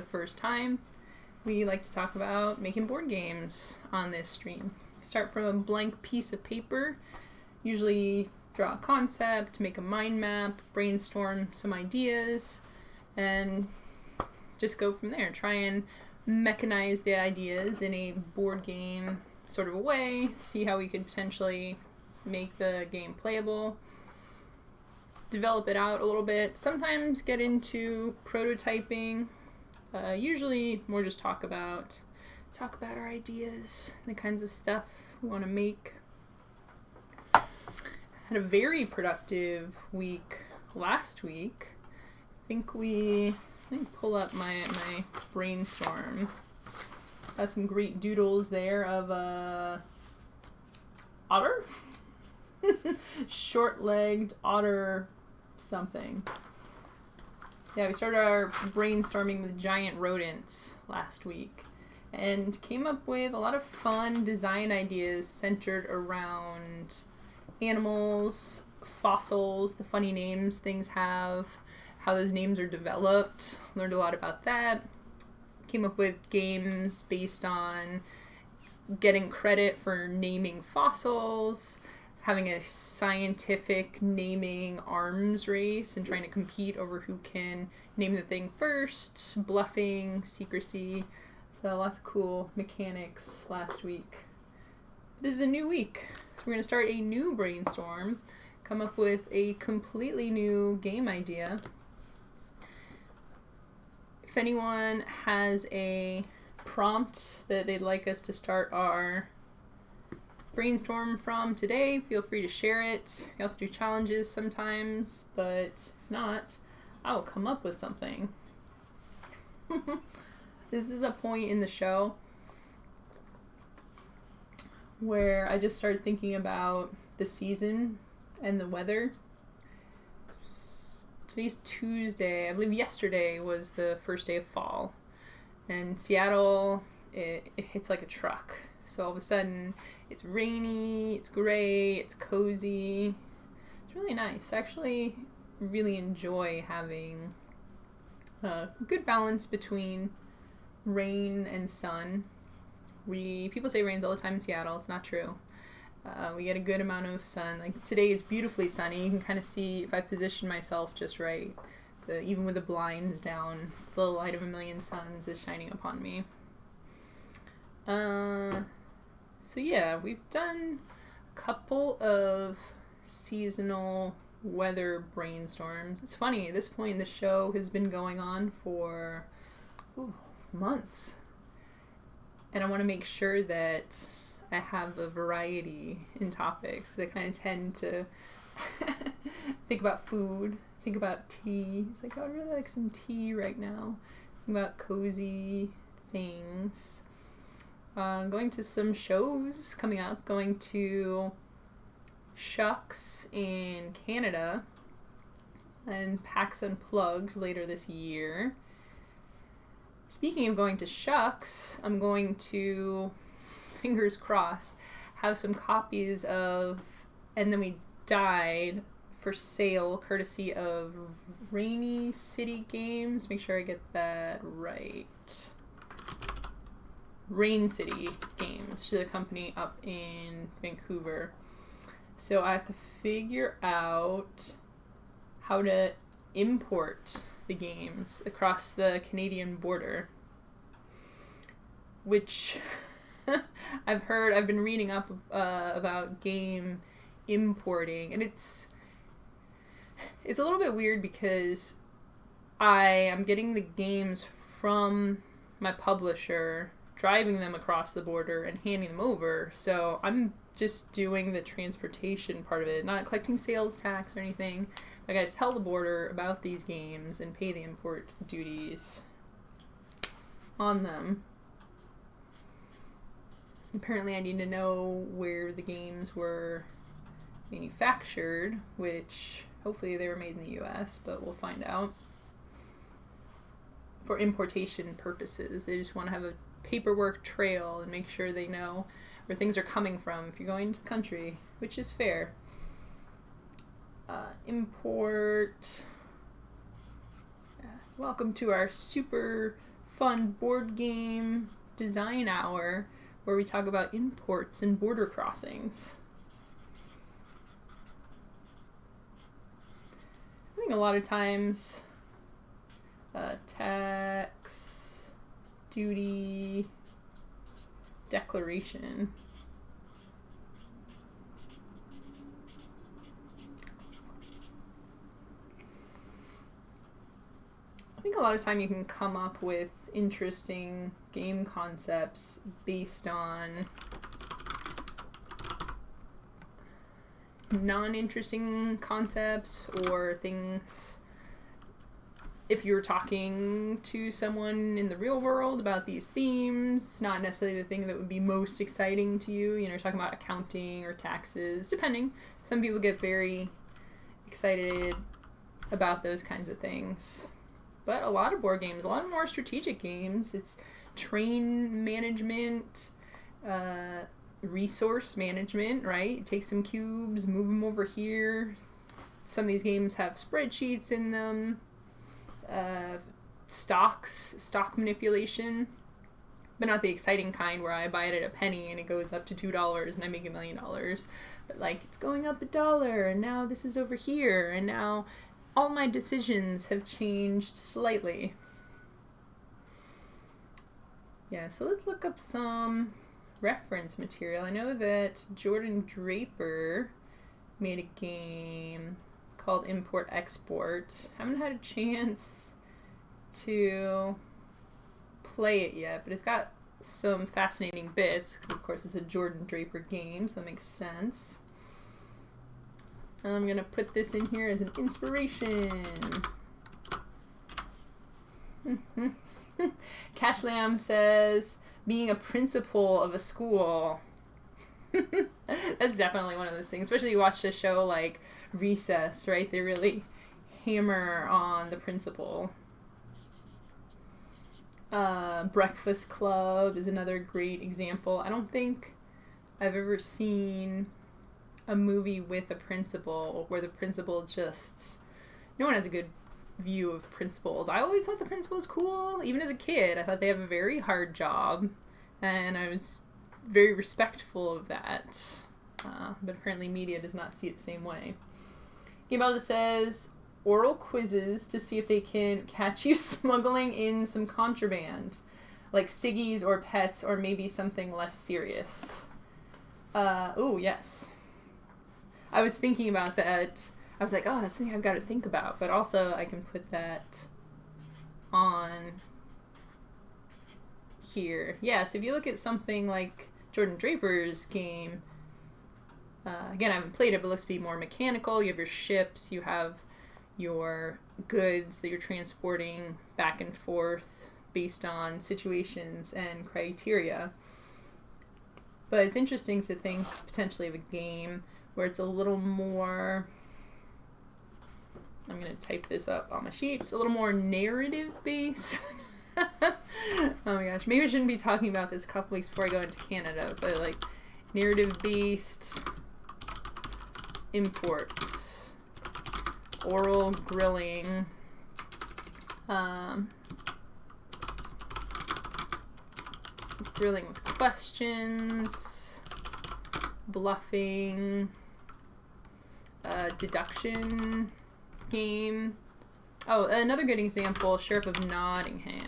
first time, we like to talk about making board games on this stream. We start from a blank piece of paper, usually draw a concept, make a mind map, brainstorm some ideas, and just go from there. Try and mechanize the ideas in a board game sort of a way, see how we could potentially make the game playable, develop it out a little bit, sometimes get into prototyping, usually more just talk about our ideas, the kinds of stuff we want to make. Had a very productive week last week. Let me pull up my brainstorm. Got some great doodles there of otter? Short-legged otter something. Yeah, we started our brainstorming with giant rodents last week and came up with a lot of fun design ideas centered around animals, fossils, the funny names things have, how those names are developed. Learned a lot about that. Came up with games based on getting credit for naming fossils, having a scientific naming arms race and trying to compete over who can name the thing first, bluffing, secrecy. So lots of cool mechanics last week. This is a new week, so we're going to start a new brainstorm, come up with a completely new game idea. If anyone has a prompt that they'd like us to start our brainstorm from today, feel free to share it. We also do challenges sometimes, but if not, I will come up with something. This is a point in the show where I just started thinking about the season and the weather. Today's Tuesday. I believe yesterday was the first day of fall. And Seattle, it hits like a truck. So all of a sudden, it's rainy, it's gray, it's cozy. It's really nice. I actually really enjoy having a good balance between rain and sun. People say it rains all the time in Seattle. It's not true. We get a good amount of sun. Like today, it's beautifully sunny. You can kind of see if I position myself just right. Even with the blinds down, the light of a million suns is shining upon me. So yeah, we've done a couple of seasonal weather brainstorms. It's funny, at this point, the show has been going on for months. And I want to make sure that I have a variety in topics. I kind of tend to think about food, think about tea. It's like, I would really like some tea right now. Think about cozy things. Going to some shows coming up. Going to Shucks in Canada and PAX Unplugged later this year. Speaking of going to Shucks, I'm going to, fingers crossed, have some copies of And Then We Died for sale, courtesy of Rainy City Games. Make sure I get that right. Rain City Games, which is a company up in Vancouver. So I have to figure out how to import the games across the Canadian border, which I've been reading up about game importing, and it's a little bit weird because I am getting the games from my publisher, driving them across the border and handing them over, so I'm just doing the transportation part of it, not collecting sales tax or anything. I gotta tell the border about these games and pay the import duties on them. Apparently I need to know where the games were manufactured, which hopefully they were made in the US, but we'll find out. For importation purposes, they just want to have a paperwork trail and make sure they know where things are coming from if you're going into the country, which is fair. Import. Welcome to our super fun board game design hour where we talk about imports and border crossings. I think a lot of times tax, duty, declaration. I think a lot of time you can come up with interesting game concepts based on non-interesting concepts or things. If you're talking to someone in the real world about these themes, not necessarily the thing that would be most exciting to you. You know, you're talking about accounting or taxes, depending. Some people get very excited about those kinds of things. But a lot of board games, a lot more strategic games, it's train management, resource management, right? Take some cubes, move them over here. Some of these games have spreadsheets in them. Stock manipulation, but not the exciting kind where I buy it at a penny and it goes up to $2 and I make $1 million. But like, it's going up $1 and now this is over here and now all my decisions have changed slightly. Yeah, so let's look up some reference material. I know that Jordan Draper made a game called Import Export. Haven't had a chance to play it yet, but it's got some fascinating bits, because of course it's a Jordan Draper game, so that makes sense. I'm gonna put this in here as an inspiration. Cash Lamb says, being a principal of a school. That's definitely one of those things, especially you watch a show like Recess, right? They really hammer on the principal. Breakfast Club is another great example. I don't think I've ever seen a movie with a principal where the principal just... No one has a good view of principals. I always thought the principal was cool. Even as a kid, I thought they have a very hard job, and I was very respectful of that. But apparently media does not see it the same way. Gabriel just says, oral quizzes to see if they can catch you smuggling in some contraband, like ciggies or pets, or maybe something less serious. Oh, yes. I was thinking about that. I was like, oh, that's something I've got to think about. But also, I can put that on here. Yeah, so if you look at something like Jordan Draper's game, again, I haven't played it, but it looks to be more mechanical. You have your ships, you have your goods that you're transporting back and forth based on situations and criteria. But it's interesting to think potentially of a game where it's a little more... I'm going to type this up on my sheet. It's a little more narrative-based. Oh my gosh. Maybe I shouldn't be talking about this a couple weeks before I go into Canada, but like narrative-based imports, oral grilling, grilling with questions, bluffing, deduction game. Oh, another good example, Sheriff of Nottingham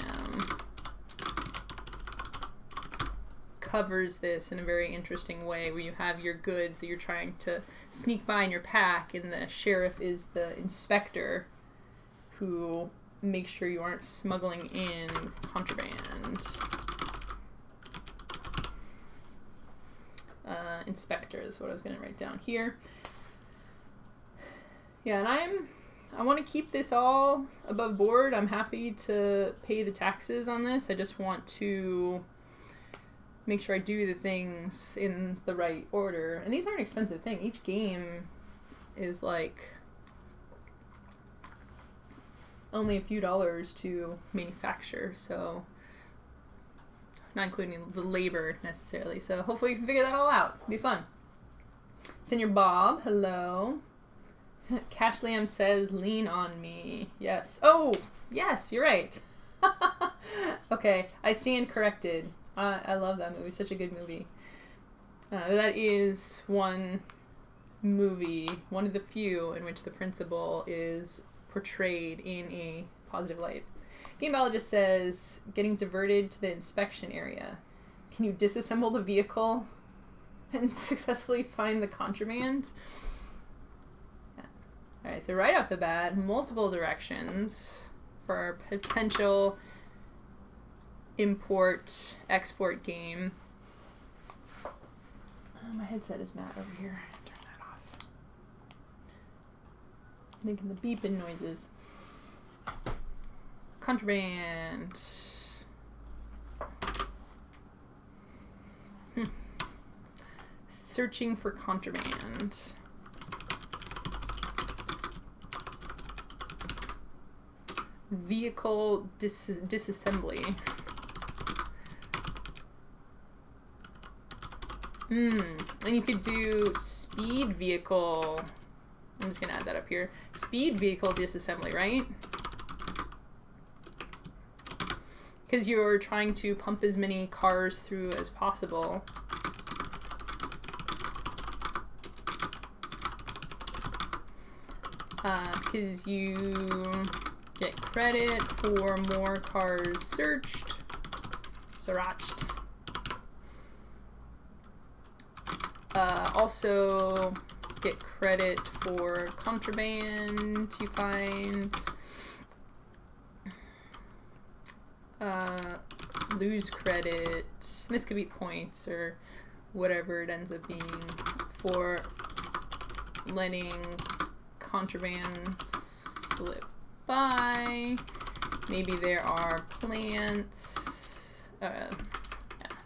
covers this in a very interesting way, where you have your goods that you're trying to sneak by in your pack, and the sheriff is the inspector who makes sure you aren't smuggling in contraband. Inspector is what I was going to write down here. Yeah, and I want to keep this all above board. I'm happy to pay the taxes on this. I just want to make sure I do the things in the right order. And these aren't expensive things. Each game is like only a few dollars to manufacture, so not including the labor necessarily. So hopefully you can figure that all out. It'll be fun. Senior Bob, hello. Cash Lamb says, lean on me. Yes. Oh, yes, you're right. Okay, I stand corrected. I love that movie. Such a good movie. That is one movie, one of the few in which the principal is portrayed in a positive light. Game biologist says, getting diverted to the inspection area. Can you disassemble the vehicle and successfully find the contraband? Yeah. Alright, so right off the bat, multiple directions for our potential import-export game. My headset is mad over here. Turn that off. Making the beeping noises. Contraband. Searching for contraband. Vehicle disassembly. And you could do speed vehicle. I'm just gonna add that up here. Speed vehicle disassembly, right? Because you're trying to pump as many cars through as possible. Because you get credit for more cars searched. Also get credit for contraband you find. Lose credit. This could be points or whatever it ends up being for letting contraband slip by. Maybe there are plants.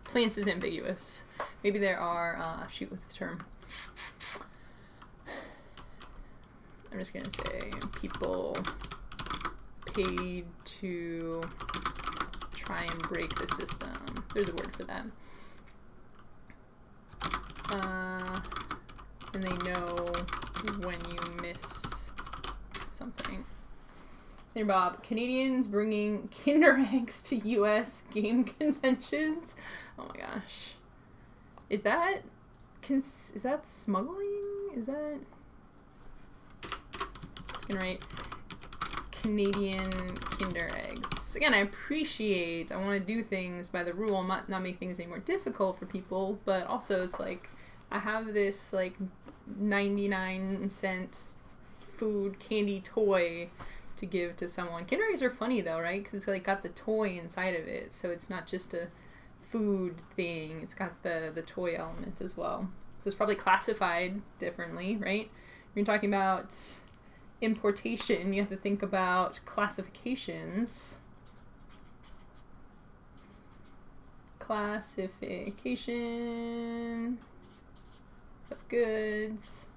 Plants is ambiguous. Maybe there are, shoot, what's the term? I'm just gonna say people paid to try and break the system. There's a word for that. And they know when you miss something. Hey Bob, Canadians bringing Kinder eggs to U.S. game conventions? Oh my gosh. Is that smuggling? Is that... I'm gonna write Canadian Kinder eggs. Again, I want to do things by the rule, not make things any more difficult for people, but also it's like, I have this like 99-cent food candy toy to give to someone. Kinder eggs are funny though, right? Because it's like got the toy inside of it, so it's not just a food thing. It's got the toy element as well. So it's probably classified differently, right? When you're talking about importation, you have to think about classifications. Classification of goods.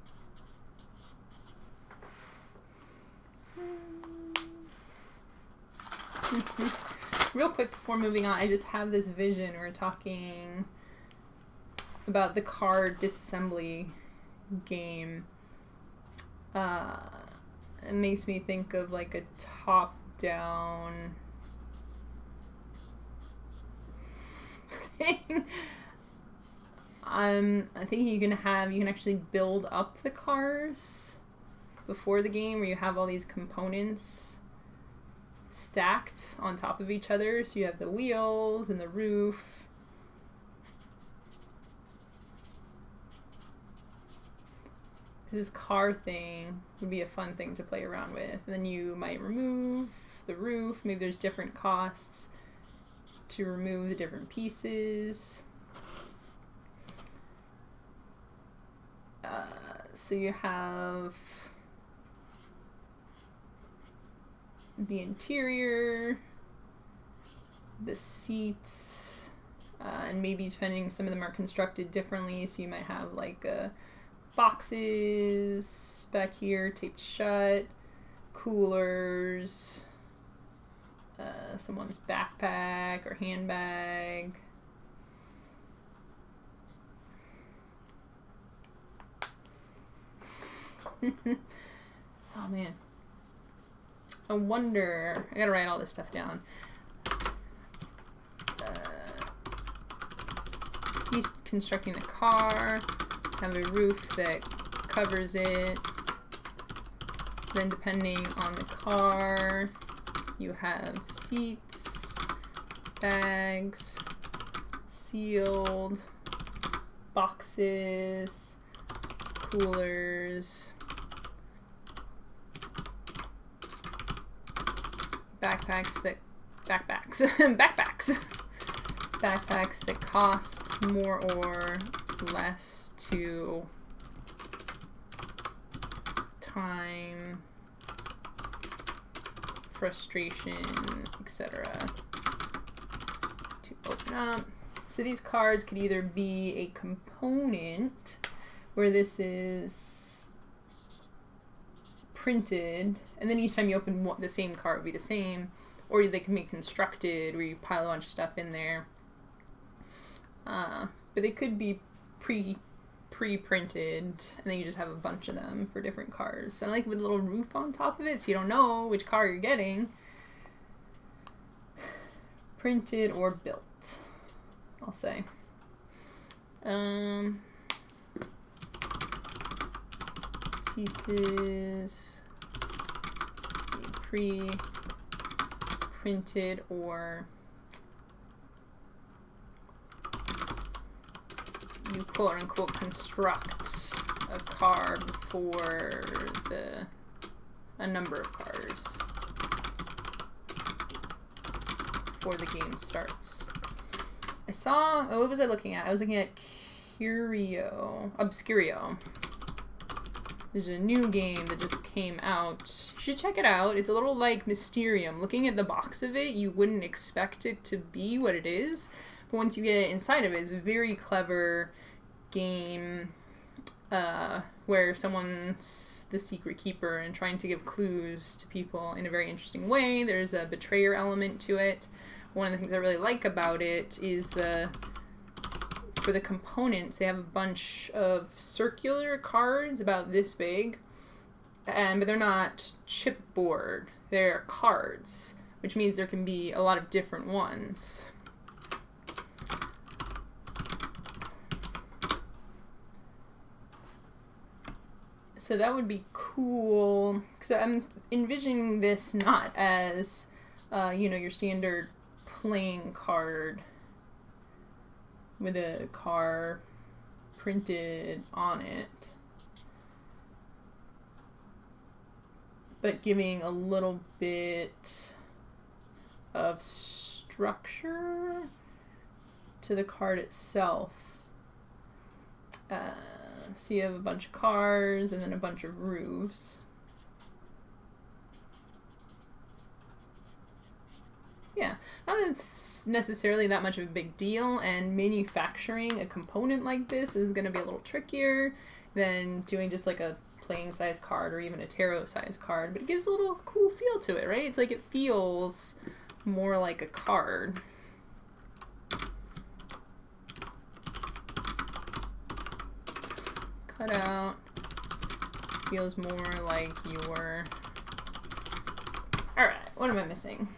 Real quick before moving on, I just have this vision. We're talking about the car disassembly game. It makes me think of like a top-down thing. I'm thinking you can actually build up the cars before the game, where you have all these components stacked on top of each other. So you have the wheels and the roof. This car thing would be a fun thing to play around with. And then you might remove the roof. Maybe there's different costs to remove the different pieces. So you have the interior, the seats, and maybe depending, some of them are constructed differently, so you might have like boxes back here taped shut, coolers, someone's backpack or handbag. Oh man. I wonder, I gotta write all this stuff down. constructing a car, have a roof that covers it. Then depending on the car, you have seats, bags, sealed, boxes, coolers, backpacks that cost more or less to time, frustration, etc. to open up. So these cards could either be a component where this is printed, and then each time you open the same card would be the same, or they can be constructed where you pile a bunch of stuff in there. But they could be pre-printed, and then you just have a bunch of them for different cars. And like with a little roof on top of it, so you don't know which car you're getting. Printed or built, I'll say. Pieces, pre-printed or you quote-unquote construct a car before a number of cars before the game starts. I saw, what was I looking at? I was looking at Obscurio. There's a new game that just came out. You should check it out. It's a little like Mysterium. Looking at the box of it, you wouldn't expect it to be what it is. But once you get inside of it, it's a very clever game where someone's the secret keeper and trying to give clues to people in a very interesting way. There's a betrayer element to it. One of the things I really like about it is for the components, they have a bunch of circular cards about this big, but they're not chipboard. They're cards, which means there can be a lot of different ones. So that would be cool, because I'm envisioning this not as, your standard playing card with a car printed on it, but giving a little bit of structure to the card itself. So you have a bunch of cars and then a bunch of roofs. Yeah, not that it's necessarily that much of a big deal, and manufacturing a component like this is going to be a little trickier than doing just like a playing size card or even a tarot size card, but it gives a little cool feel to it, right? It's like it feels more like a card. Cut out. Feels more like your... Alright, what am I missing?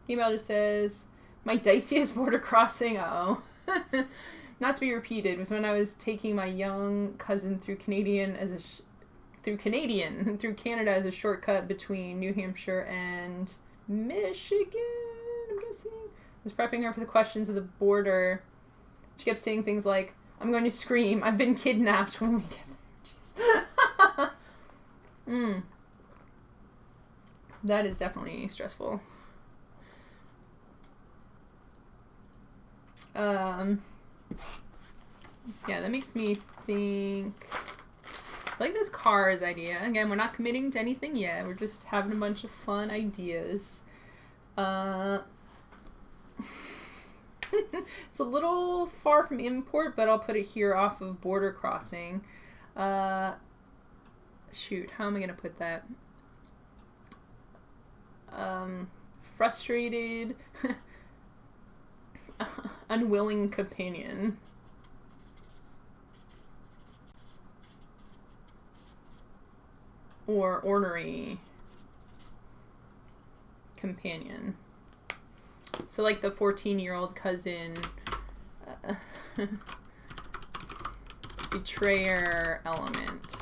Email just says, my diciest border crossing, not to be repeated, was when I was taking my young cousin through Canada as a shortcut between New Hampshire and Michigan, I'm guessing. I was prepping her for the questions of the border. She kept saying things like, I'm going to scream, I've been kidnapped when we get there. Jeez. That is definitely stressful. Yeah, that makes me think... I like this cars idea. Again, we're not committing to anything yet. We're just having a bunch of fun ideas. It's a little far from import, but I'll put it here off of border crossing. Shoot, how am I going to put that? Frustrated, unwilling companion. Or ornery companion. So like the 14-year-old cousin betrayer element.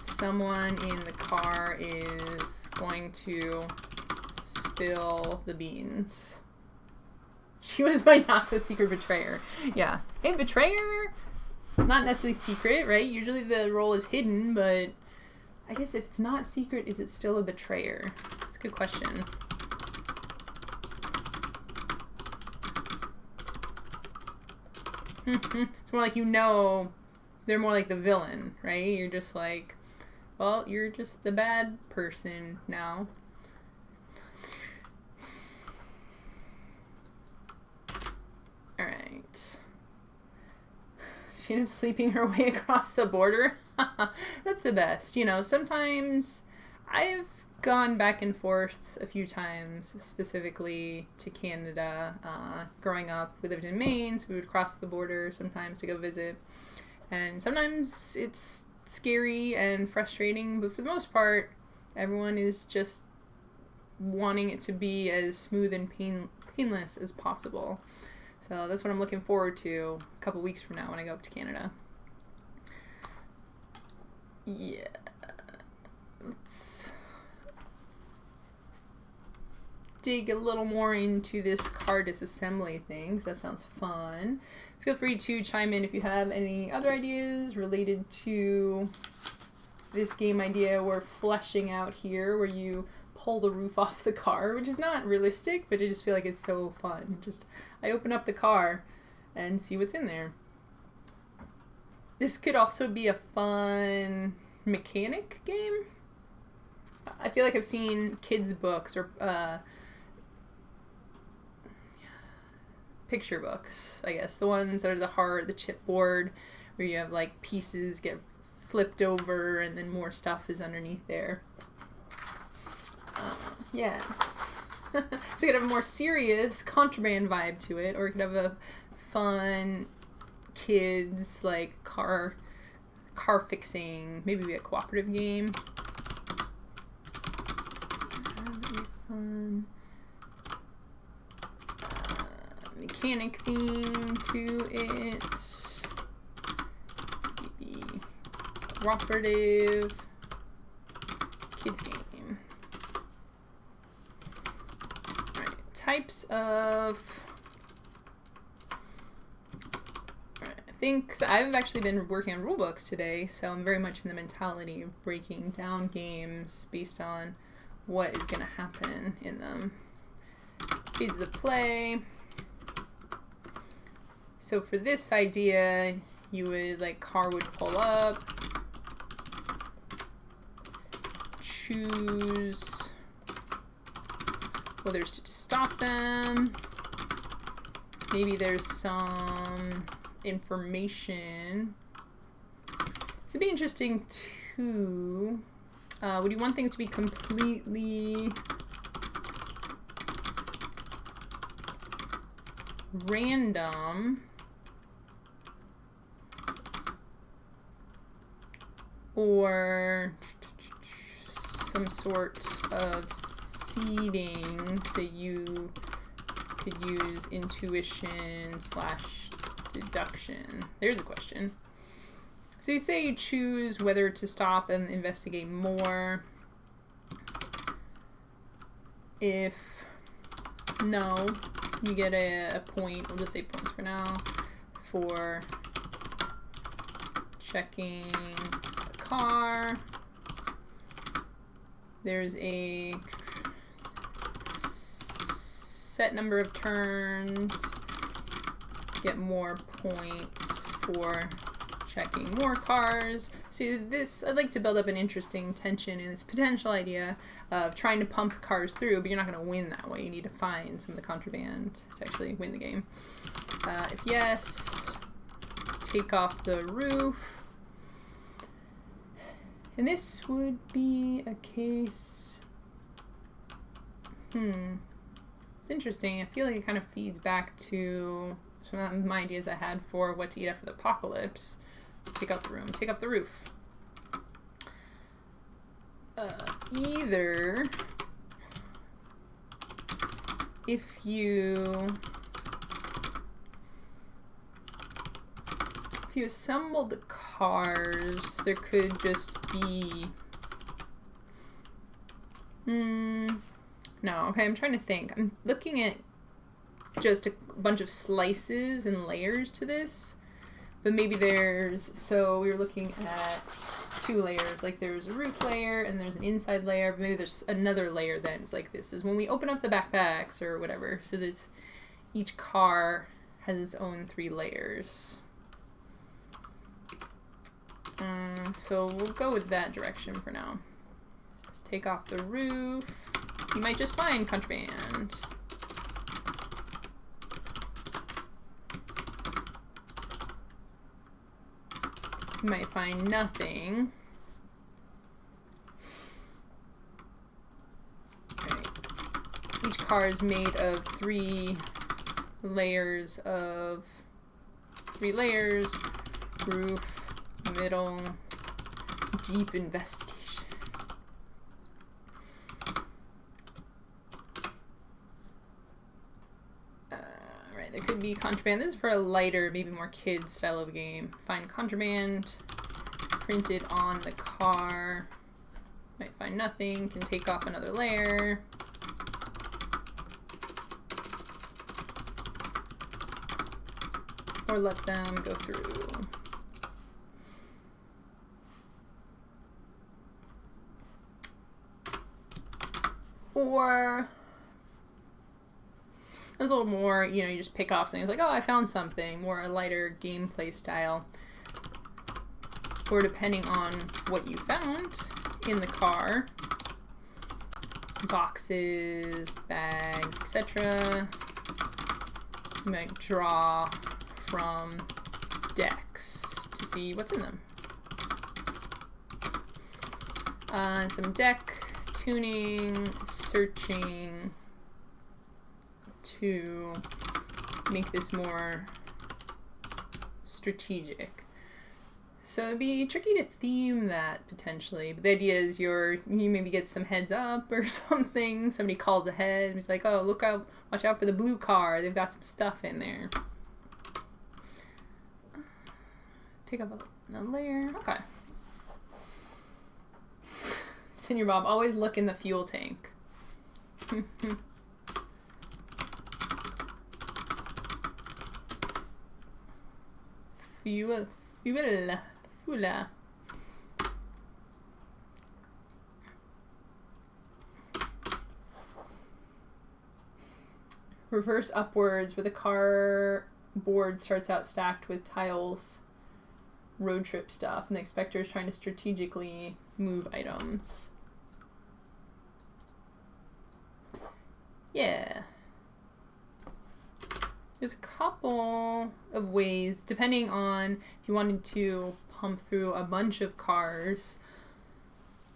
Someone in the car is going to spill the beans. She was my not-so-secret betrayer. Yeah. Hey, betrayer, not necessarily secret, right? Usually the role is hidden, but I guess if it's not secret, is it still a betrayer? That's a good question. It's more like, you know, they're more like the villain, right? You're just like, well, you're just the bad person now. All right. She ended up sleeping her way across the border. That's the best. You know, sometimes I've gone back and forth a few times, specifically to Canada. Growing up, we lived in Maine, so we would cross the border sometimes to go visit. And sometimes it's scary and frustrating, but for the most part, everyone is just wanting it to be as smooth and painless as possible. So that's what I'm looking forward to a couple weeks from now when I go up to Canada. Yeah. Let's dig a little more into this car disassembly thing, because that sounds fun. Feel free to chime in if you have any other ideas related to this game idea we're fleshing out here, where you pull the roof off the car, which is not realistic, but I just feel like it's so fun. Just, I open up the car and see what's in there. This could also be a fun mechanic game. I feel like I've seen kids' books or picture books, I guess. The ones that are the chipboard, where you have like pieces get flipped over and then more stuff is underneath there. Yeah. So you could have a more serious Contraband vibe to it, or you could have a fun kids like car fixing, maybe a cooperative game. That'd be fun. Mechanic theme to it. Maybe cooperative kids game. Types of, I think, so I've actually been working on rule books today, so I'm very much in the mentality of breaking down games based on what is going to happen in them. Phases of play. So for this idea, you would, like, car would pull up, choose whether to stop them. Maybe there's some information. It'd be interesting too. Would you want things to be completely random, or some sort of seeding so you could use intuition / deduction? There's a question. So you say you choose whether to stop and investigate more. If no, you get a point. We'll just say points for now for checking the car. There's a set number of turns, get more points for checking more cars. So this, I'd like to build up an interesting tension in this potential idea of trying to pump cars through, but you're not going to win that way. You need to find some of the contraband to actually win the game. If yes, take off the roof. And this would be a case, it's interesting. I feel like it kind of feeds back to some of my ideas I had for what to eat after the apocalypse. Take out the room, take off the roof. Either if you assemble the cars, there could just be no, okay, I'm trying to think. I'm looking at just a bunch of slices and layers to this, but maybe so we were looking at 2 layers, like there's a roof layer and there's an inside layer, but maybe there's another layer then. It's like this is when we open up the backpacks or whatever, so that each car has its own 3 layers. So we'll go with that direction for now. Let's take off the roof. You might just find Contraband. You might find nothing. Right. Each car is made of 3 layers roof, middle, deep investigation. Right, there could be Contraband. This is for a lighter, maybe more kids style of game. Find Contraband, printed on the car. Might find nothing, can take off another layer. Or let them go through. Or it's a little more, you know, you just pick off something. It's like, oh, I found something. More a lighter gameplay style. Or depending on what you found in the car, boxes, bags, etc. You might draw from decks to see what's in them. Some deck tuning, searching to make this more strategic. So it'd be tricky to theme that potentially, but the idea is you maybe get some heads up or something. Somebody calls ahead and it's like, oh, look out, watch out for the blue car. They've got some stuff in there. Take up another layer. Okay. Senior Bob, always look in the fuel tank. Fuel. Reverse upwards, where the car board starts out stacked with tiles, road trip stuff, and the expector is trying to strategically move items. Yeah. There's a couple of ways, depending on if you wanted to pump through a bunch of cars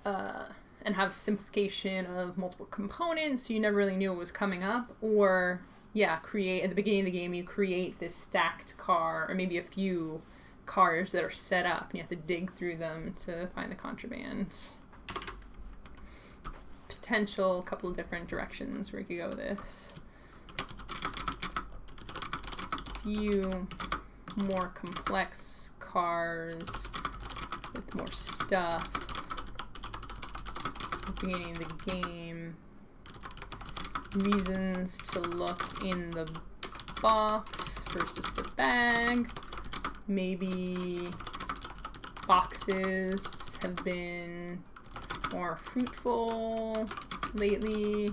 and have simplification of multiple components so you never really knew what was coming up, or create at the beginning of the game, you create this stacked car or maybe a few cars that are set up and you have to dig through them to find the contraband. Potential couple of different directions where you could go with this. Few more complex cars with more stuff at the beginning of the game. Reasons to look in the box versus the bag. Maybe boxes have been more fruitful lately.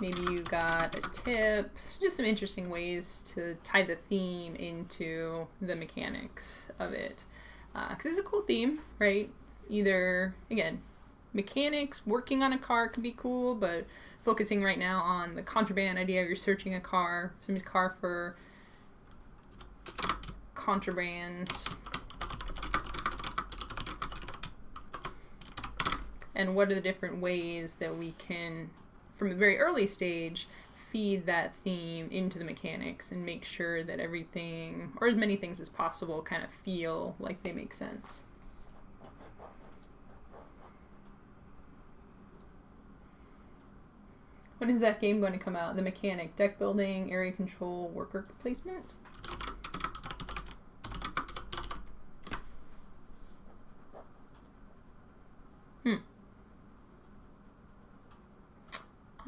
Maybe you got a tip. Just some interesting ways to tie the theme into the mechanics of it. Because it's a cool theme, right? Either, again, mechanics, working on a car could be cool, but focusing right now on the contraband idea, you're searching a car, somebody's car for contraband. And what are the different ways that we can, from a very early stage, feed that theme into the mechanics and make sure that everything, or as many things as possible, kind of feel like they make sense. When is that game going to come out? The Mechanic, deck building, area control, worker placement.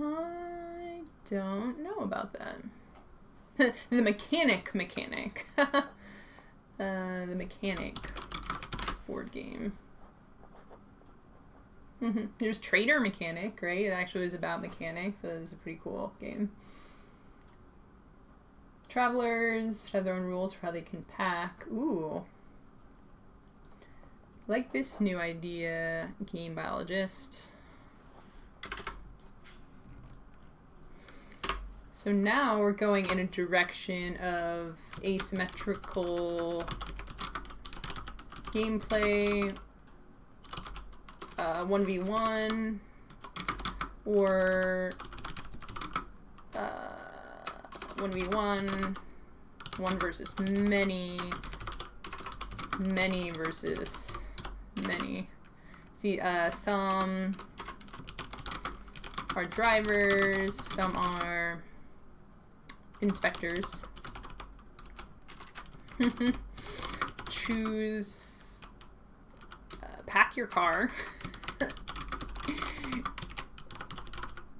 I don't know about that. The Mechanic. The Mechanic board game. There's Trader Mechanic, right? It actually was about mechanics, so it's a pretty cool game. Travelers have their own rules for how they can pack. Ooh. I like this new idea, Game Biologist. So now we're going in a direction of asymmetrical gameplay, 1v1, or 1v1, one versus many, many versus many. See, some are drivers, some are inspectors. Choose, pack your car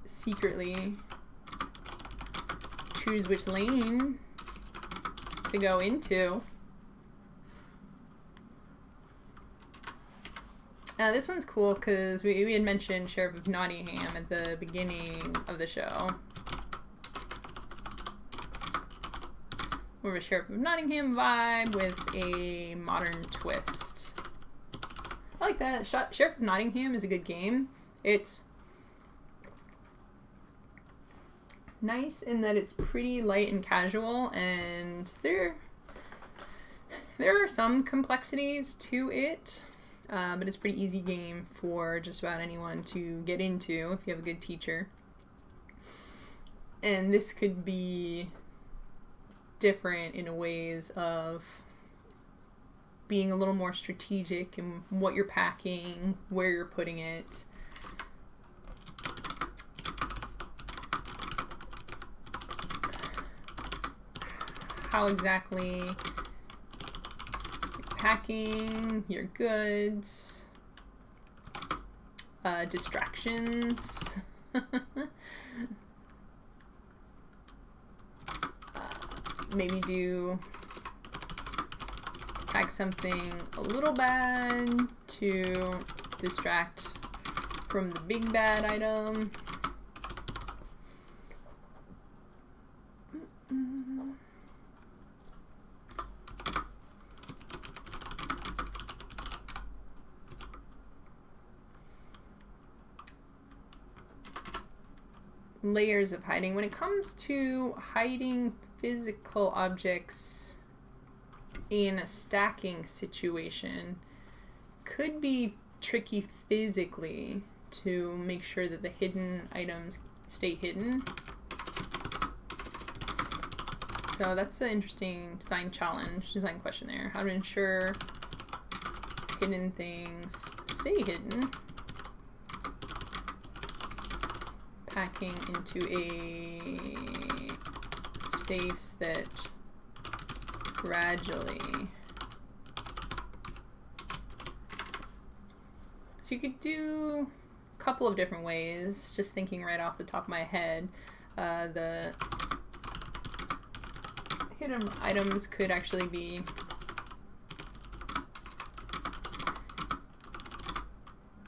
secretly. Choose which lane to go into. This one's cool because we had mentioned Sheriff of Nottingham at the beginning of the show. More of a Sheriff of Nottingham vibe with a modern twist. I like that. Sheriff of Nottingham is a good game. It's nice in that it's pretty light and casual, and there are some complexities to it, but it's a pretty easy game for just about anyone to get into if you have a good teacher. And this could be different in ways of being a little more strategic in what you're packing, where you're putting it. How exactly you're packing your goods, distractions. Maybe pack something a little bad to distract from the big bad item. Layers of hiding. When it comes to hiding physical objects in a stacking situation, could be tricky physically to make sure that the hidden items stay hidden. So that's an interesting design challenge, design question there. How to ensure hidden things stay hidden. Packing into a space that gradually. So you could do a couple of different ways, just thinking right off the top of my head. The hidden items could actually be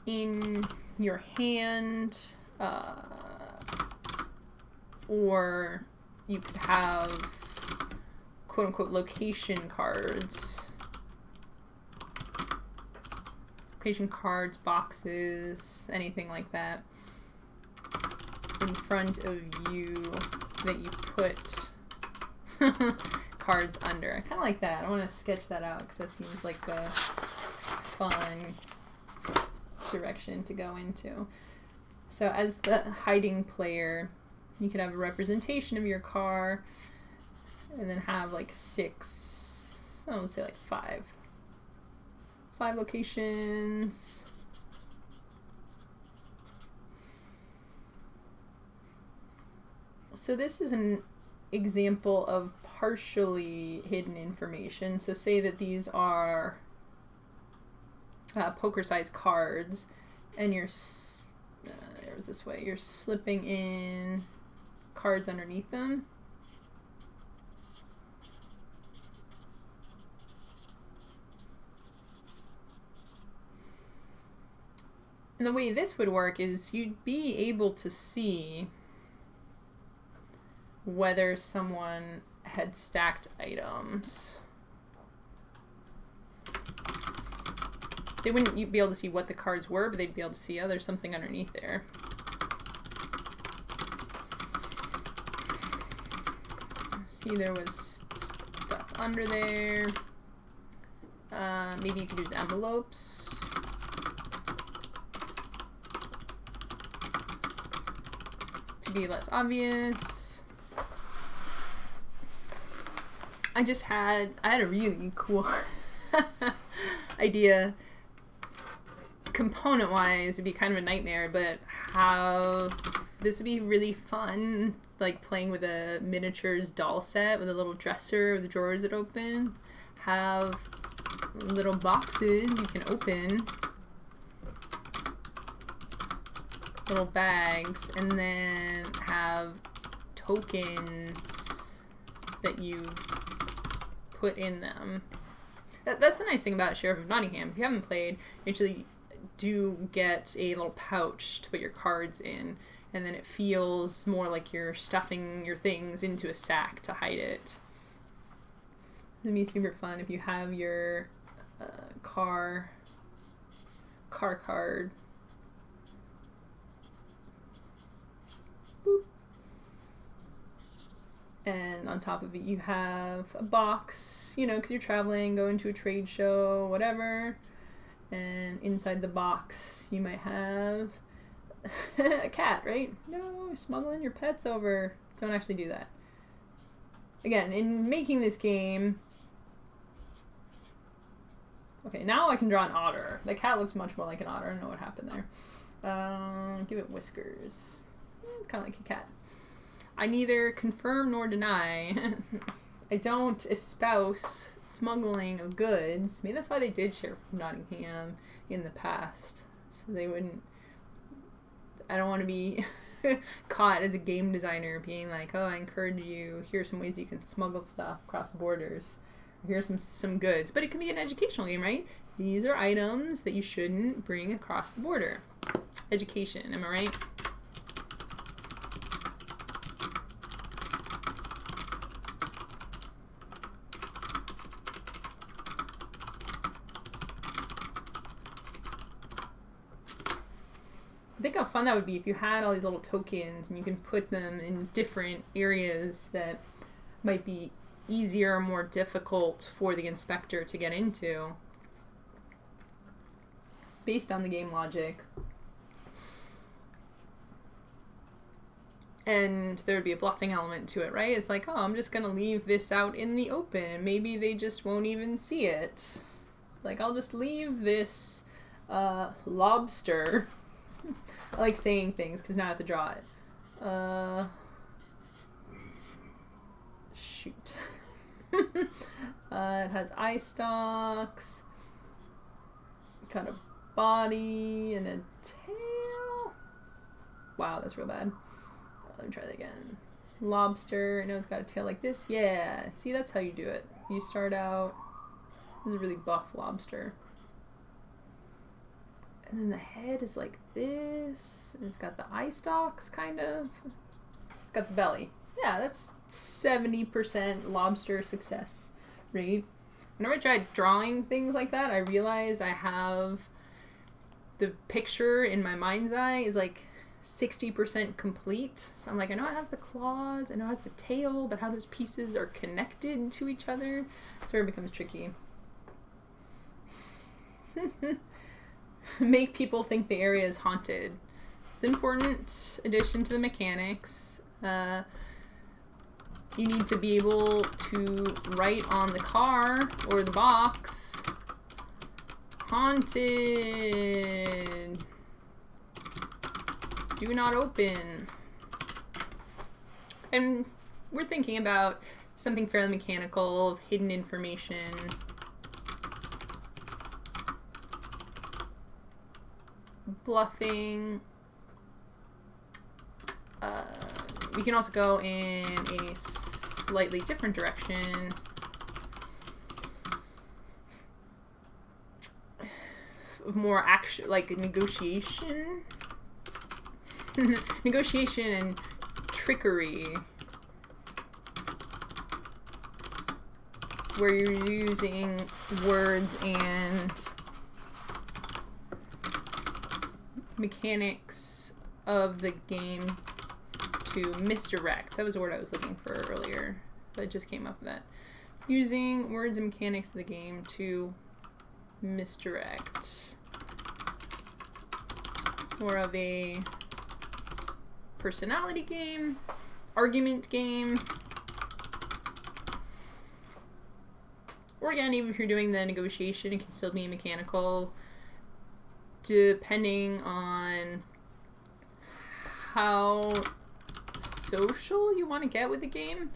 in your hand, or you could have quote-unquote location cards. Location cards, boxes, anything like that in front of you that you put cards under. I kind of like that. I want to sketch that out because that seems like a fun direction to go into. So as the hiding player, you could have a representation of your car and then have like I would say like five locations. So this is an example of partially hidden information. So say that these are poker-sized cards, and you're there's this way. You're slipping in cards underneath them. And the way this would work is you'd be able to see whether someone had stacked items. They wouldn't be able to see what the cards were, but they'd be able to see, oh, there's something underneath there. See, there was stuff under there. Maybe you could use envelopes. To be less obvious. I had a really cool idea. Component-wise, it'd be kind of a nightmare, but this would be really fun, like playing with a miniatures doll set with a little dresser with the drawers that open. Have little boxes you can open, little bags, and then have tokens that you put in them. That's the nice thing about Sheriff of Nottingham. If you haven't played, you actually do get a little pouch to put your cards in, and then it feels more like you're stuffing your things into a sack to hide it. It'd be super fun if you have your car card. Boop. And on top of it you have a box, you know, because you're traveling, going to a trade show, whatever. And inside the box you might have a cat, right? No, you're smuggling your pets over. Don't actually do that. Again, in making this game... Okay, now I can draw an otter. The cat looks much more like an otter. I don't know what happened there. Give it whiskers. Kind of like a cat. I neither confirm nor deny. I don't espouse smuggling of goods. Maybe that's why they did Sheriff of Nottingham in the past. So they wouldn't... I don't want to be caught as a game designer being like, oh, I encourage you, here's some ways you can smuggle stuff across borders. Here's some goods. But it can be an educational game, right? These are items that you shouldn't bring across the border. Education, am I right? Think how fun that would be if you had all these little tokens and you can put them in different areas that might be easier or more difficult for the inspector to get into based on the game logic. And there would be a bluffing element to it, right? It's like, oh, I'm just going to leave this out in the open and maybe they just won't even see it. Like, I'll just leave this lobster. I like saying things because now I have to draw it. Shoot. It has eye stalks, kind of body, and a tail. Wow, that's real bad. Let me try that again. Lobster. I know it's got a tail like this. Yeah. See, that's how you do it. You start out... This is a really buff lobster. And then the head is like this. And it's got the eye stalks, kind of. It's got the belly. Yeah, that's 70% lobster success rate. Whenever I try drawing things like that, I realize I have the picture in my mind's eye is like 60% complete. So I'm like, I know it has the claws, I know it has the tail, but how those pieces are connected to each other, that's where it becomes tricky. Make people think the area is haunted. It's an important addition to the mechanics. You need to be able to write on the car or the box, haunted, do not open. and we're thinking about something fairly mechanical, of hidden information. Bluffing. We can also go in a slightly different direction. Of more action, like negotiation. Negotiation and trickery. Where you're using words and mechanics of the game to misdirect. That was the word I was looking for earlier. But I just came up with that. Using words and mechanics of the game to misdirect. More of a personality game, argument game. Or again, even if you're doing the negotiation, it can still be mechanical, depending on how social you want to get with the game.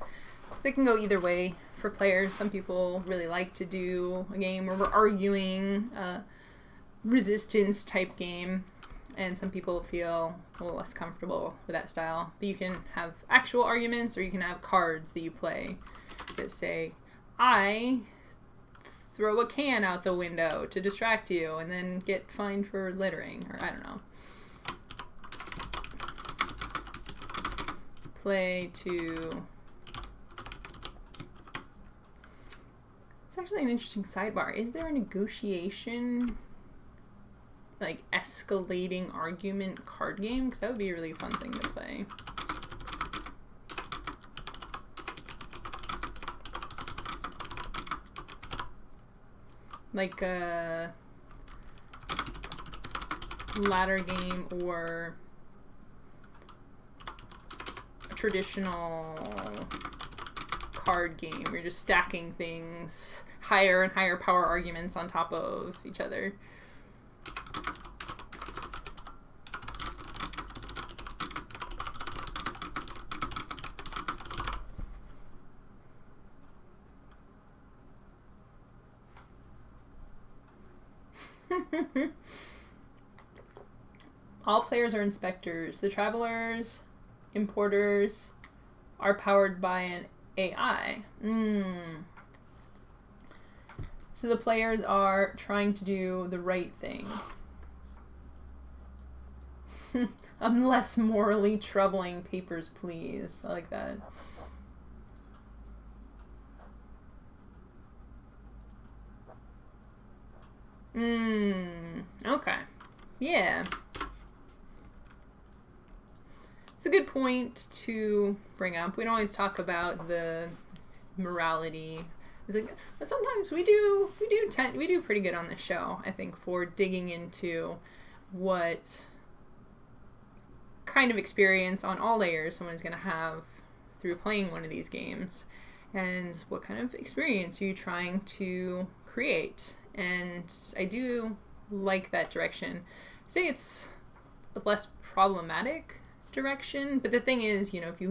So it can go either way for players. Some people really like to do a game where we're arguing, a resistance type game, and some people feel a little less comfortable with that style. But you can have actual arguments, or you can have cards that you play that say, I throw a can out the window to distract you and then get fined for littering, or I don't know. Play to... It's actually an interesting sidebar. Is there a negotiation, like escalating argument card game? Because that would be a really fun thing to play. Like a ladder game or a traditional card game where you're just stacking things, higher and higher power arguments on top of each other. All players are inspectors. The travelers, importers, are powered by an AI. So the players are trying to do the right thing. Unless morally troubling, papers, please. I like that. Okay. Yeah. It's a good point to bring up. We don't always talk about the morality. It's like, sometimes we do pretty good on this show, I think, for digging into what kind of experience on all layers someone's going to have through playing one of these games, and what kind of experience you're trying to create. And I do like that direction. Say it's a less problematic direction, but the thing is, you know, if you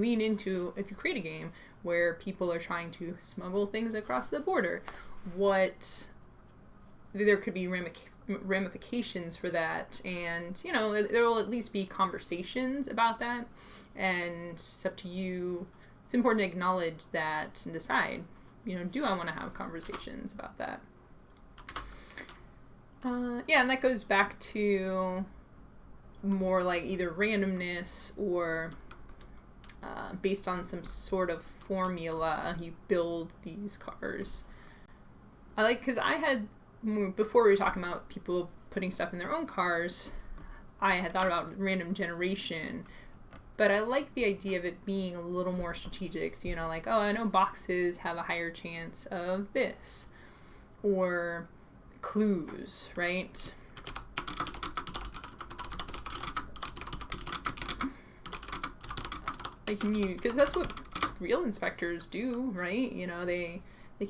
create a game where people are trying to smuggle things across the border, there could be ramifications for that, and, you know, there will at least be conversations about that, and it's up to you. It's important to acknowledge that and decide, you know, do I want to have conversations about that? Yeah, and that goes back to more like either randomness or based on some sort of formula, you build these cars. I like, because I had, before we were talking about people putting stuff in their own cars, I had thought about random generation, but I like the idea of it being a little more strategic. So, you know, like, oh, I know boxes have a higher chance of this, or clues, right? Like, because that's what real inspectors do, right? You know, they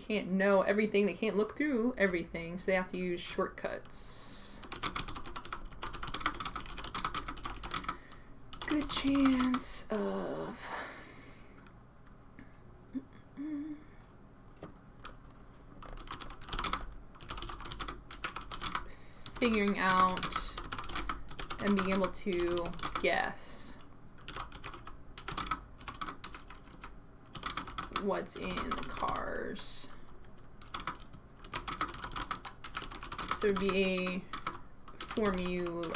can't know everything, they can't look through everything, so they have to use shortcuts. Good chance of figuring out and being able to guess what's in the cars. So it would be a formula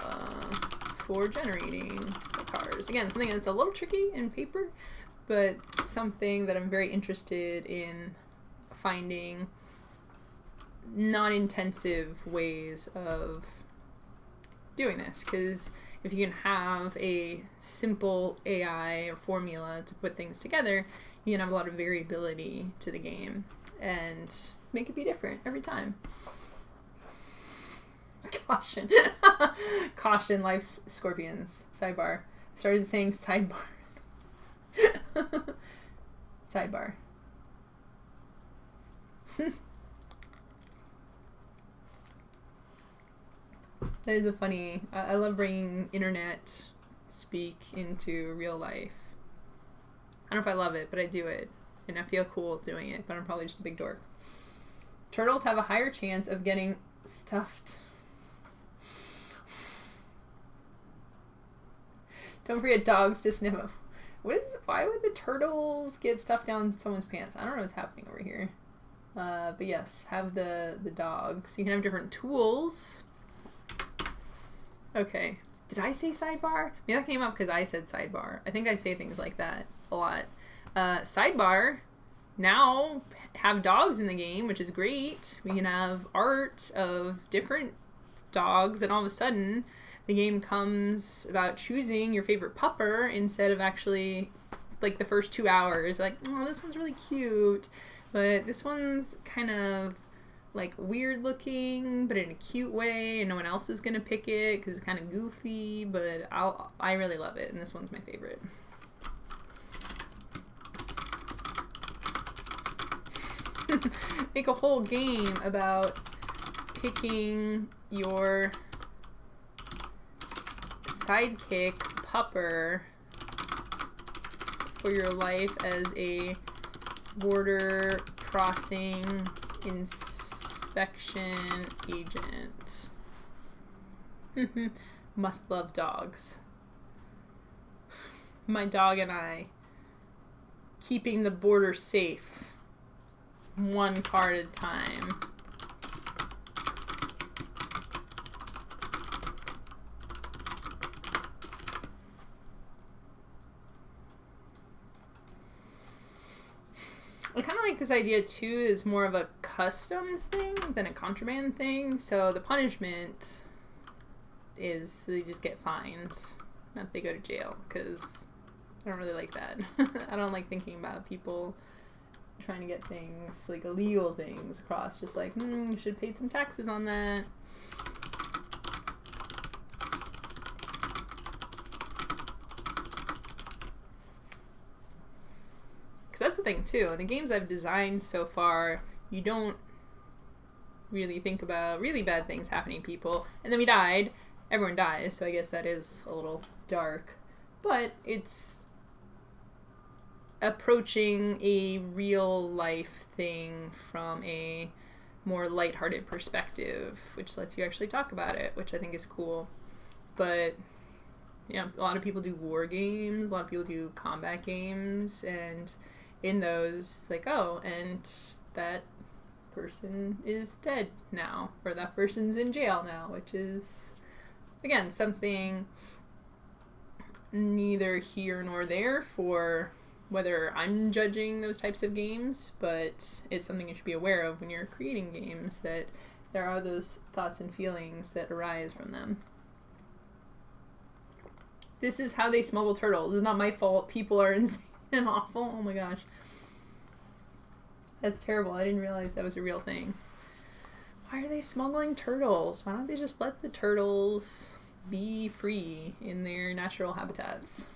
for generating the cars. Again, something that's a little tricky in paper, but something that I'm very interested in finding non-intensive ways of doing this, because if you can have a simple AI or formula to put things together, you can have a lot of variability to the game and make it be different every time. Caution. Caution, life's scorpions. Sidebar. Started saying sidebar. Sidebar. That is a funny... I love bringing internet speak into real life. I don't know if I love it, but I do it. And I feel cool doing it, but I'm probably just a big dork. Turtles have a higher chance of getting stuffed. Don't forget dogs to sniff them. Why would the turtles get stuffed down someone's pants? I don't know what's happening over here. But yes, have the dogs. You can have different tools. Okay. Did I say sidebar? Maybe that came up because I said sidebar. I think I say things like that a lot. Sidebar now have dogs in the game, which is great. We can have art of different dogs, and all of a sudden the game comes about choosing your favorite pupper instead of actually, like, the first 2 hours. Like, oh, this one's really cute, but this one's kind of, like, weird looking, but in a cute way, and no one else is gonna pick it because it's kind of goofy, but I really love it, and this one's my favorite. Make a whole game about picking your sidekick pupper for your life as a border crossing inspection agent. Must love dogs. My dog and I, keeping the border safe, one car at a time. I kind of like this idea too is more of a customs thing than a contraband thing. So the punishment is they just get fined, not they go to jail, because I don't really like that. I don't like thinking about people trying to get things, like illegal things, across. Just like, you should have paid some taxes on that. That's the thing too. In the games I've designed so far, you don't really think about really bad things happening to people. And then we died. Everyone dies, so I guess that is a little dark. But it's approaching a real life thing from a more lighthearted perspective, which lets you actually talk about it, which I think is cool. But yeah, a lot of people do war games, a lot of people do combat games, and in those, like, oh, and that person is dead now, or that person's in jail now, which is, again, something neither here nor there for whether I'm judging those types of games, but it's something you should be aware of when you're creating games, that there are those thoughts and feelings that arise from them. This is how they smuggle turtles. It's not my fault. People are insane and awful. Oh my gosh. That's terrible. I didn't realize that was a real thing. Why are they smuggling turtles? Why don't they just let the turtles be free in their natural habitats?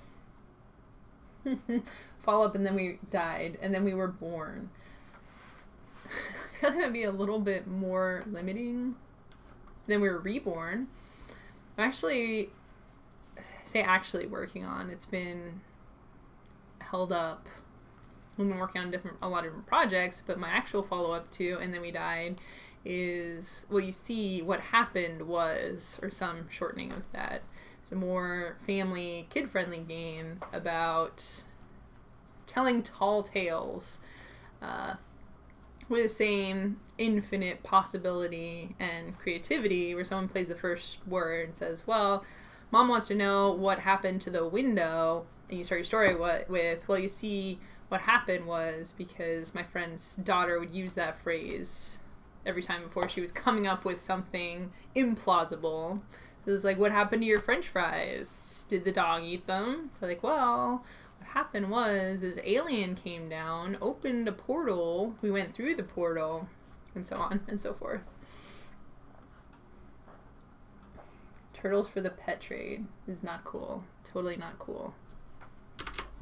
Fall up and then we died, and then we were born. I feel like that'd be a little bit more limiting. Then we were reborn. I'm actually working on. It's been held up. We've been working on a lot of different projects, but my actual follow-up to And Then We Died is, well, you see what happened was, or some shortening of that. It's a more family, kid-friendly game about telling tall tales with the same infinite possibility and creativity, where someone plays the first word and says, well, Mom wants to know what happened to the window, and you start your story with, well, you see, what happened was because my friend's daughter would use that phrase every time before she was coming up with something implausible. It was like, what happened to your French fries? Did the dog eat them? They're like, well, what happened was this alien came down, opened a portal, we went through the portal, and so on and so forth. Turtles for the pet trade is not cool. Totally not cool.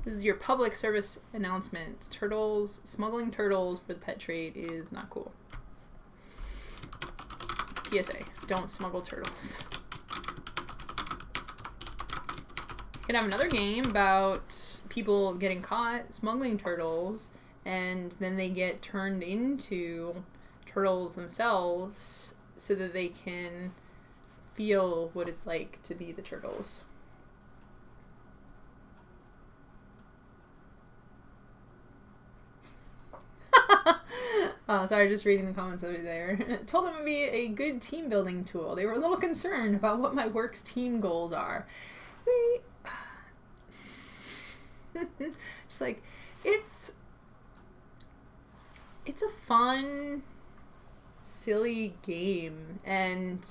This is your public service announcement. Smuggling turtles for the pet trade is not cool. PSA, don't smuggle turtles. You can have another game about people getting caught smuggling turtles, and then they get turned into turtles themselves so that they can feel what it's like to be the turtles. Oh, sorry, just reading the comments over there. Told them it would be a good team building tool. They were a little concerned about what my work's team goals are. Just like, it's a fun, silly game, and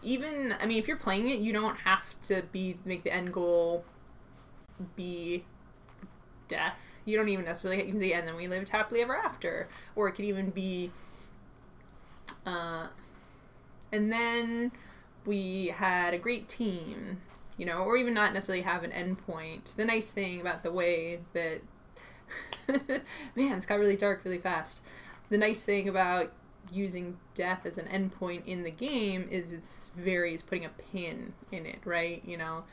even, I mean, if you're playing it, you don't have to make the end goal be death. You don't even necessarily, you can say, and then we lived happily ever after, or it could even be, and then we had a great team, you know, or even not necessarily have an end point. The nice thing about the way that, man, it's got really dark really fast. The nice thing about using death as an endpoint in the game is it's putting a pin in it, right? You know,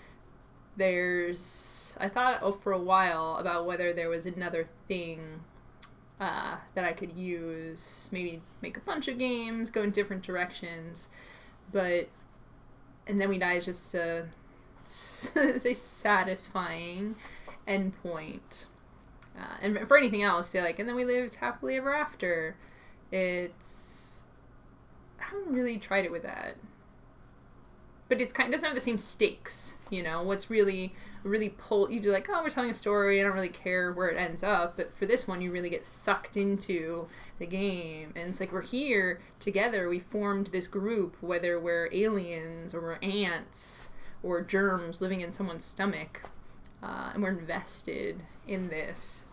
I thought for a while about whether there was another thing that I could use, maybe make a bunch of games, go in different directions, and then we die is just it's a satisfying endpoint. And for anything else, say like, and then we lived happily ever after. I haven't really tried it with that. But it doesn't have the same stakes, you know? What's really you do like, oh, we're telling a story, I don't really care where it ends up. But for this one, you really get sucked into the game. And it's like, we're here together, we formed this group, whether we're aliens or we're ants or germs living in someone's stomach. And we're invested in this.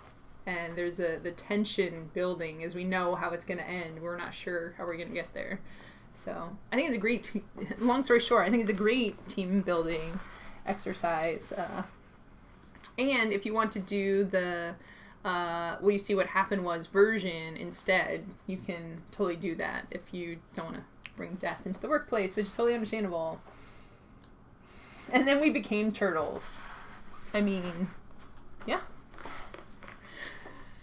And there's the tension building as we know how it's going to end. We're not sure how we're going to get there. So I think it's a great, long story short, I think it's a great team building exercise. And if you want to do the, you see what happened was version instead, you can totally do that if you don't want to bring death into the workplace, which is totally understandable. And then we became turtles. I mean, yeah.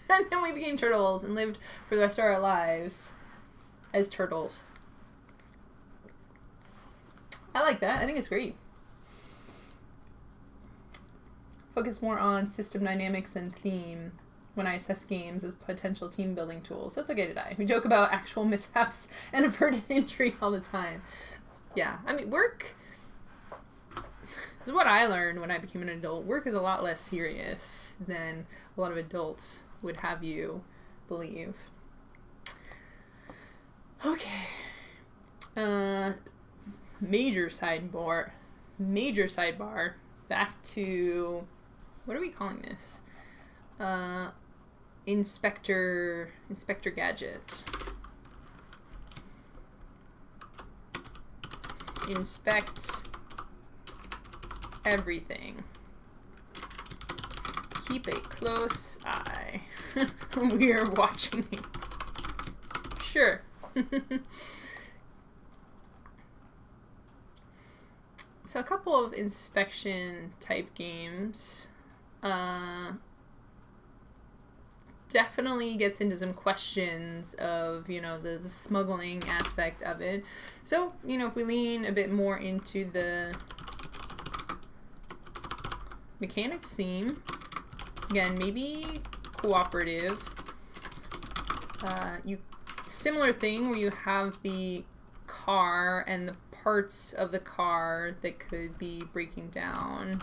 And then we became turtles and lived for the rest of our lives as turtles. I like that. I think it's great. Focus more on system dynamics than theme when I assess games as potential team building tools. So it's okay to die. We joke about actual mishaps and averted injury all the time. Yeah, I mean, work is what I learned when I became an adult. Work is a lot less serious than a lot of adults would have you believe. Okay. Major sidebar. Back to, what are we calling this? Inspector Gadget. Inspect everything. Keep a close eye. We are watching it. Sure. So a couple of inspection type games. definitely gets into some questions of, the smuggling aspect of it. So, if we lean a bit more into the mechanics theme, again, maybe cooperative. Similar thing where you have the car and the parts of the car that could be breaking down.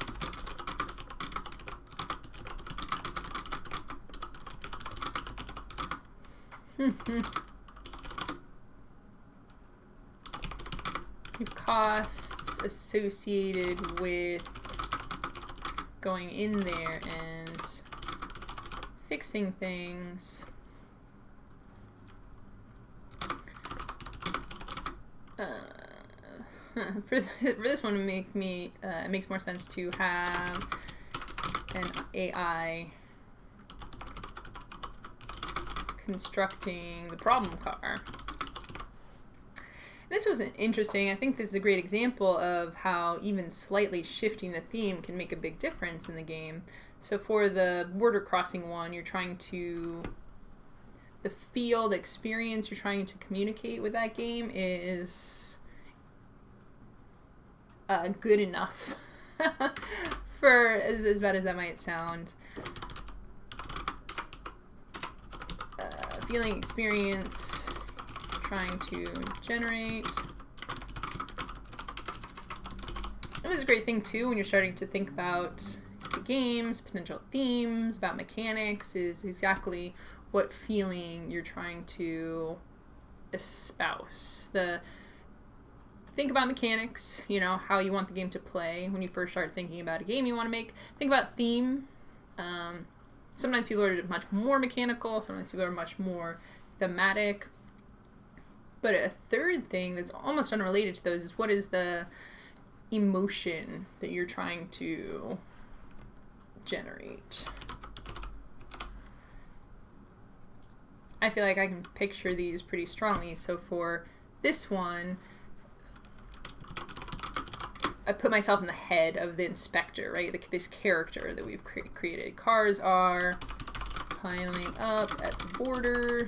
Costs associated with going in there and fixing things. For this one, it makes more sense to have an AI constructing the problem car. This was interesting. I think this is a great example of how even slightly shifting the theme can make a big difference in the game. So for the border crossing one, you're trying to... the feel, the experience you're trying to communicate with that game is good enough for as bad as that might sound. Feeling experience, trying to generate. It was a great thing too when you're starting to think about the games, potential themes, about mechanics, is exactly what feeling you're trying to espouse. Think about mechanics, how you want the game to play when you first start thinking about a game you want to make. Think about theme. Sometimes people are much more mechanical, sometimes people are much more thematic. But a third thing that's almost unrelated to those is what is the emotion that you're trying to generate. I feel like I can picture these pretty strongly. So for this one, I put myself in the head of the inspector, right? This character that we've created. Cars are piling up at the border.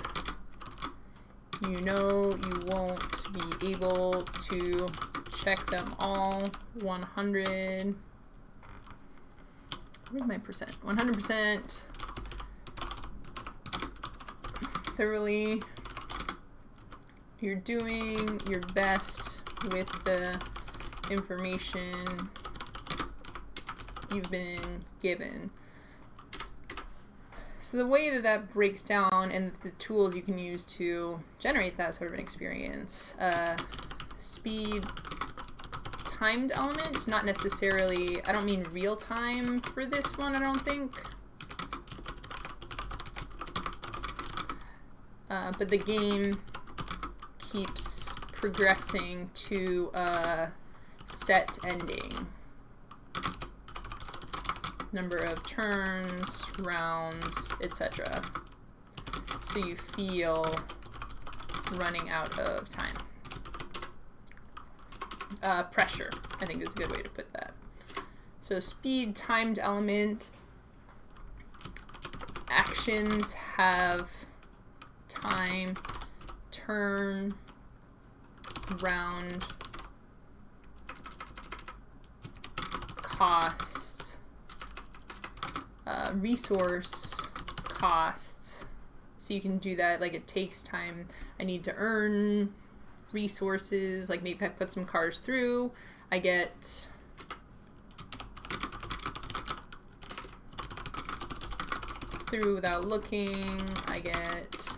You know you won't be able to check them all. 100. Where's my percent? 100%. Thoroughly. You're doing your best with the information you've been given. So the way that breaks down and the tools you can use to generate that sort of an experience. Speed timed element, not necessarily, I don't mean real time for this one, I don't think. But the game keeps progressing to a set ending. Number of turns, rounds, etc. So you feel running out of time. Pressure, I think is a good way to put that. So speed timed element. Actions have time, turn, round, costs, resource costs. So you can do that, like it takes time. I need to earn resources, like maybe if I put some cars through, I get through without looking, I get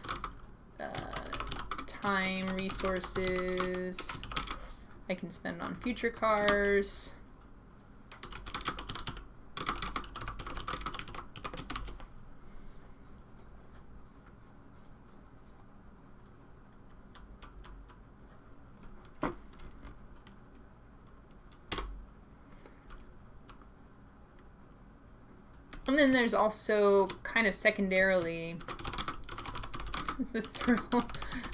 time, resources I can spend on future cars. And then there's also kind of secondarily the thrill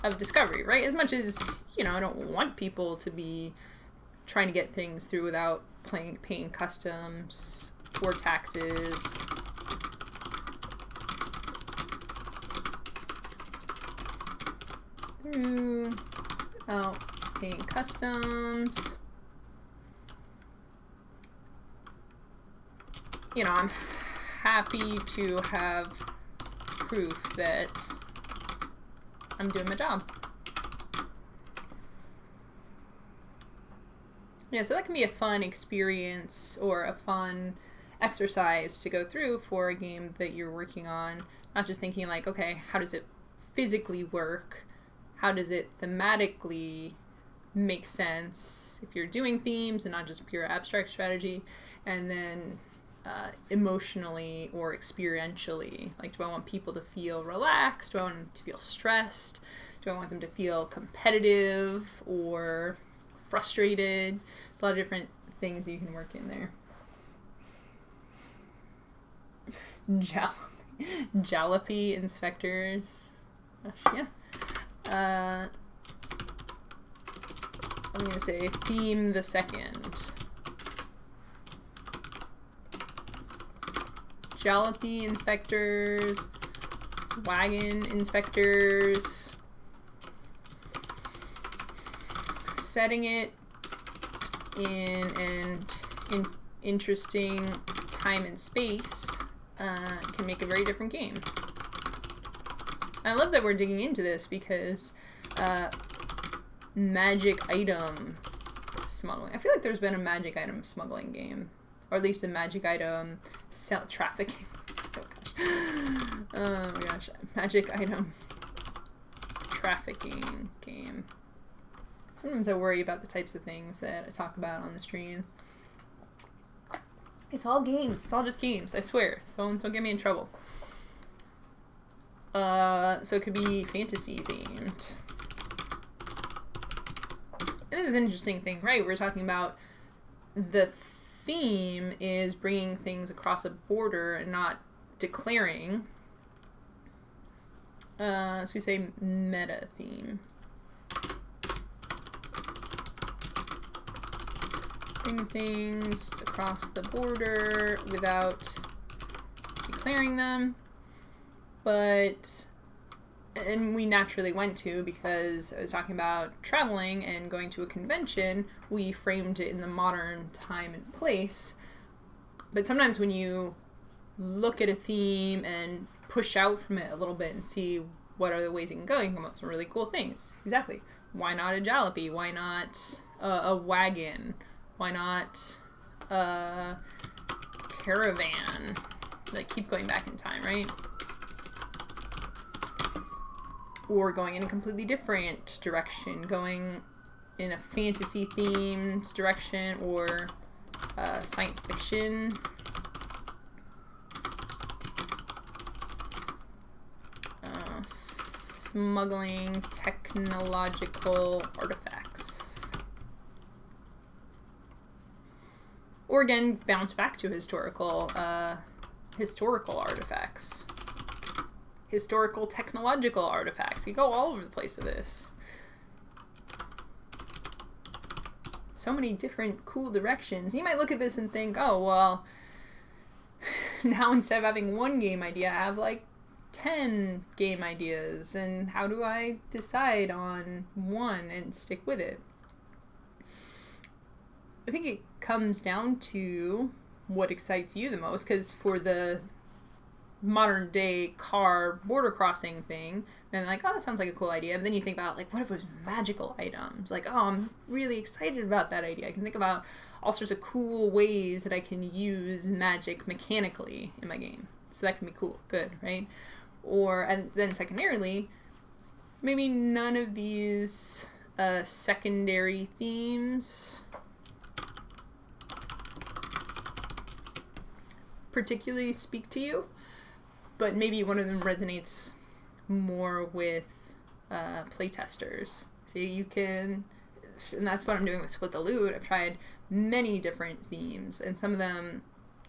of discovery, right? As much as, I don't want people to be trying to get things through without paying customs or taxes. Oh, paint customs. You know, I'm happy to have proof that I'm doing my job. Yeah, so that can be a fun experience or a fun exercise to go through for a game that you're working on. Not just thinking like, okay, how does it physically work? How does it thematically make sense if you're doing themes and not just pure abstract strategy? And then emotionally or experientially, like, do I want people to feel relaxed? Do I want them to feel stressed? Do I want them to feel competitive or frustrated? There's a lot of different things you can work in there. Jalopy inspectors. Gosh, yeah. I'm gonna say theme the second. Jalopy inspectors, wagon inspectors, setting it in an interesting time and space can make a very different game. I love that we're digging into this because magic item smuggling. I feel like there's been a magic item smuggling game, or at least a magic item trafficking. Oh my gosh, magic item trafficking game. Sometimes I worry about the types of things that I talk about on the stream. It's all games. It's all just games. I swear. Don't get me in trouble. So it could be fantasy themed. This is an interesting thing, right? We're talking about the theme is bringing things across a border and not declaring. So we say meta theme. Bring things across the border without declaring them. And we naturally went to, because I was talking about traveling and going to a convention, we framed it in the modern time and place. But sometimes when you look at a theme and push out from it a little bit and see what other ways you can go, you can come up with some really cool things. Exactly. Why not a jalopy? Why not a wagon? Why not a caravan? Like, keep going back in time, right? Or going in a completely different direction, going in a fantasy themed direction, or science fiction. Smuggling technological artifacts. Or again, bounce back to historical artifacts. Historical technological artifacts. You go all over the place with this. So many different cool directions. You might look at this and think, oh, well, now instead of having one game idea, I have like 10 game ideas. And how do I decide on one and stick with it? I think it comes down to what excites you the most, because for the modern day car border crossing thing, and like, oh, that sounds like a cool idea. But then you think about, like, what if it was magical items? Like, oh, I'm really excited about that idea. I can think about all sorts of cool ways that I can use magic mechanically in my game. So that can be cool, good, right? And then secondarily, maybe none of these secondary themes particularly speak to you, but maybe one of them resonates more with playtesters. So you can, and that's what I'm doing with Split the Loot. I've tried many different themes, and some of them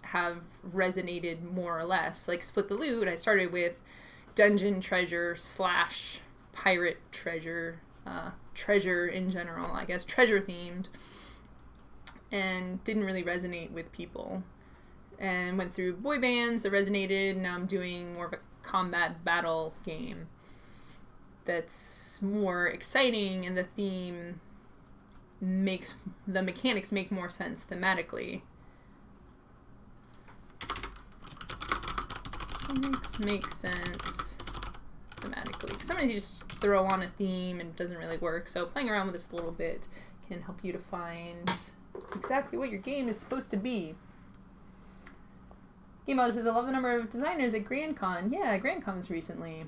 have resonated more or less. Like Split the Loot, I started with dungeon treasure / pirate treasure, treasure in general, I guess, treasure themed, and didn't really resonate with people. And went through boy bands that resonated. Now I'm doing more of a combat battle game that's more exciting and the theme makes the mechanics make more sense thematically. Makes sense thematically. 'Cause sometimes you just throw on a theme and it doesn't really work. So playing around with this a little bit can help you to find exactly what your game is supposed to be. Game Model says, I love the number of designers at GrandCon. Yeah, GrandCon was recently.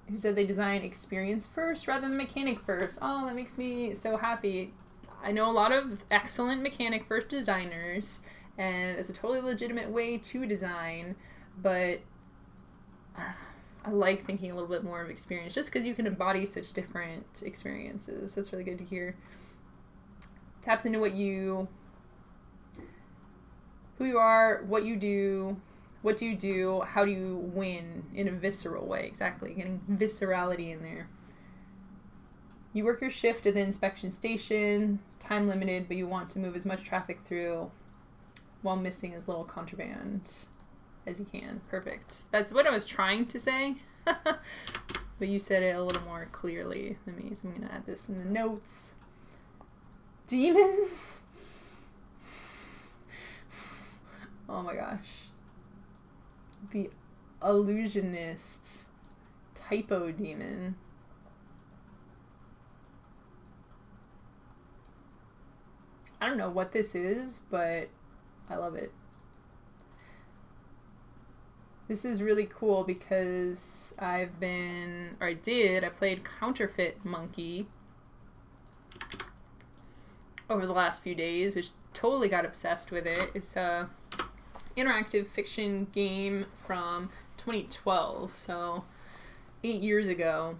Who said they design experience first rather than mechanic first. Oh, that makes me so happy. I know a lot of excellent mechanic first designers, and it's a totally legitimate way to design, but I like thinking a little bit more of experience just because you can embody such different experiences. So it's really good to hear. Taps into who you are, what you do, how do you win in a visceral way. Exactly, getting viscerality in there. You work your shift at the inspection station, time limited, but you want to move as much traffic through while missing as little contraband as you can. Perfect. That's what I was trying to say, but you said it a little more clearly than me, so I'm going to add this in the notes. Demons? Oh my gosh. The illusionist typo demon. I don't know what this is, but I love it. This is really cool because I played Counterfeit Monkey over the last few days, which totally got obsessed with it. It's a interactive fiction game from 2012, so 8 years ago.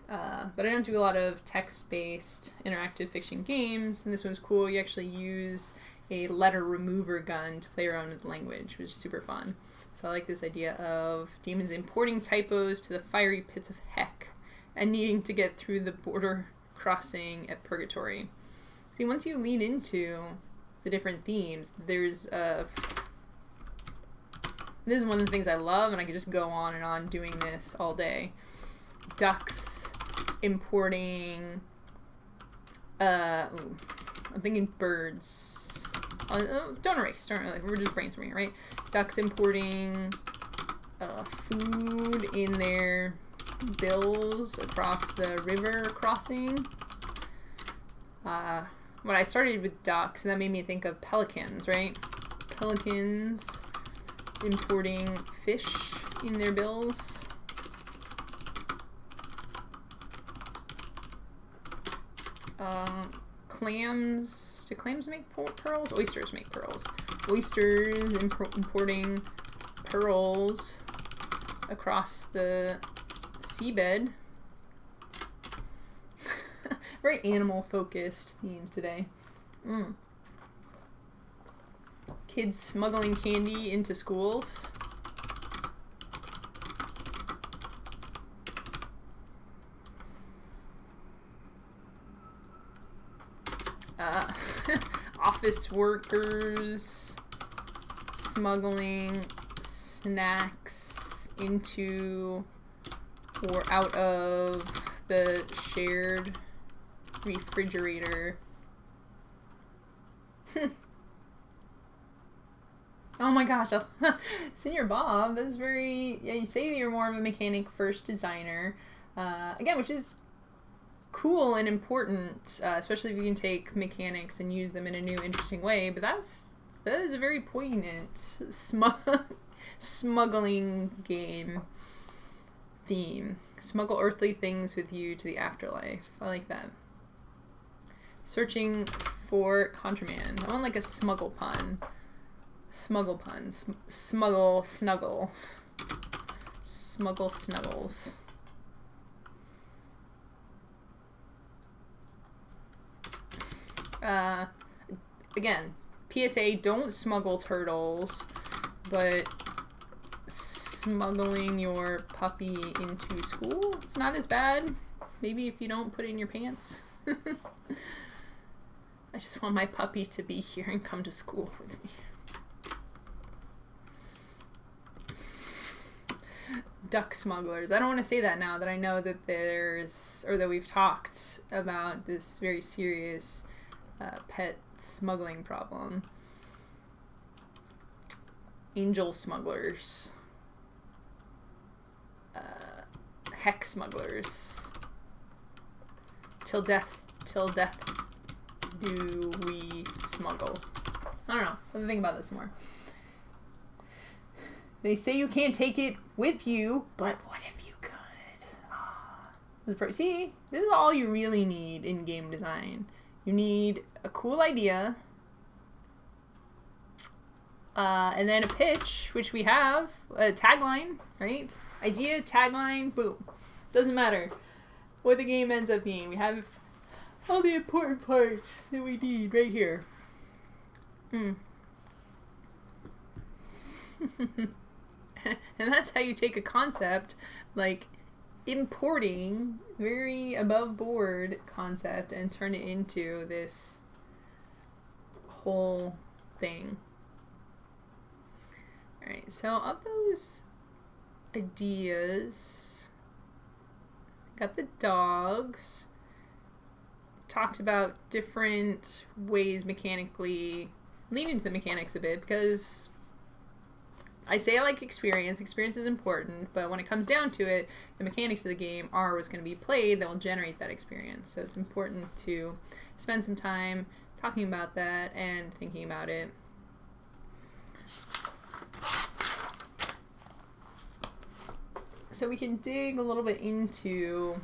But I don't do a lot of text-based interactive fiction games, and this one's cool. You actually use a letter remover gun to play around with language, which is super fun. So I like this idea of demons importing typos to the fiery pits of heck and needing to get through the border crossing at purgatory. See, once you lean into the different themes, this is one of the things I love, and I could just go on and on doing this all day. Ducks importing, I'm thinking birds. Don't erase, we're just brainstorming, right? Ducks importing food in their bills across the river crossing. When I started with ducks, and that made me think of pelicans, right? Pelicans importing fish in their bills. Clams. Do clams make pearls? Oysters make pearls. Oysters importing pearls across the seabed. Very animal-focused theme today. Kids smuggling candy into schools. Office workers smuggling snacks into or out of the shared refrigerator. Oh my gosh, Senior Bob, that's very, yeah, you say that you're more of a mechanic first designer, again, which is cool and important, especially if you can take mechanics and use them in a new, interesting way, but that is a very poignant smuggling game theme. Smuggle earthly things with you to the afterlife. I like that. Searching for contraband. I want like a smuggle pun. Smuggle pun. Smuggle snuggle. Smuggle snuggles. Again, PSA, don't smuggle turtles, but smuggling your puppy into school, it's not as bad. Maybe if you don't put it in your pants. I just want my puppy to be here and come to school with me. duck smugglers. I don't want to say that now that I know that there's, or that we've talked about this very serious pet smuggling problem. Angel smugglers. Hex smugglers. Till death do we smuggle. I don't know. Let me think about this more. They say you can't take it with you, but what if you could? See, this is all you really need in game design. You need a cool idea, and then a pitch, which we have, a tagline, right? Idea, tagline, boom. Doesn't matter what the game ends up being. We have all the important parts that we need right here. And that's how you take a concept like importing, very above board concept, and turn it into this whole thing. Alright, so of those ideas, got the dogs, talked about different ways mechanically, lean into the mechanics a bit, because I say I like experience. Experience is important, but when it comes down to it, the mechanics of the game are what's going to be played that will generate that experience. So it's important to spend some time talking about that and thinking about it. So we can dig a little bit into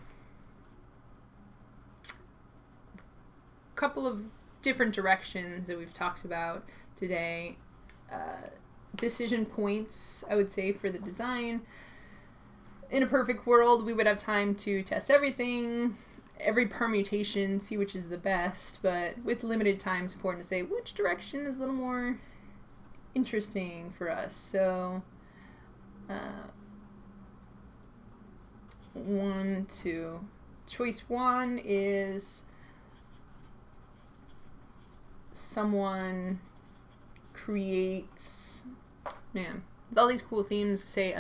a couple of different directions that we've talked about today. Decision points, I would say, for the design. In a perfect world, we would have time to test everything, every permutation, see which is the best, but with limited time, it's important to say which direction is a little more interesting for us. So, 1, 2. Choice 1 is someone creates, man, with all these cool themes, say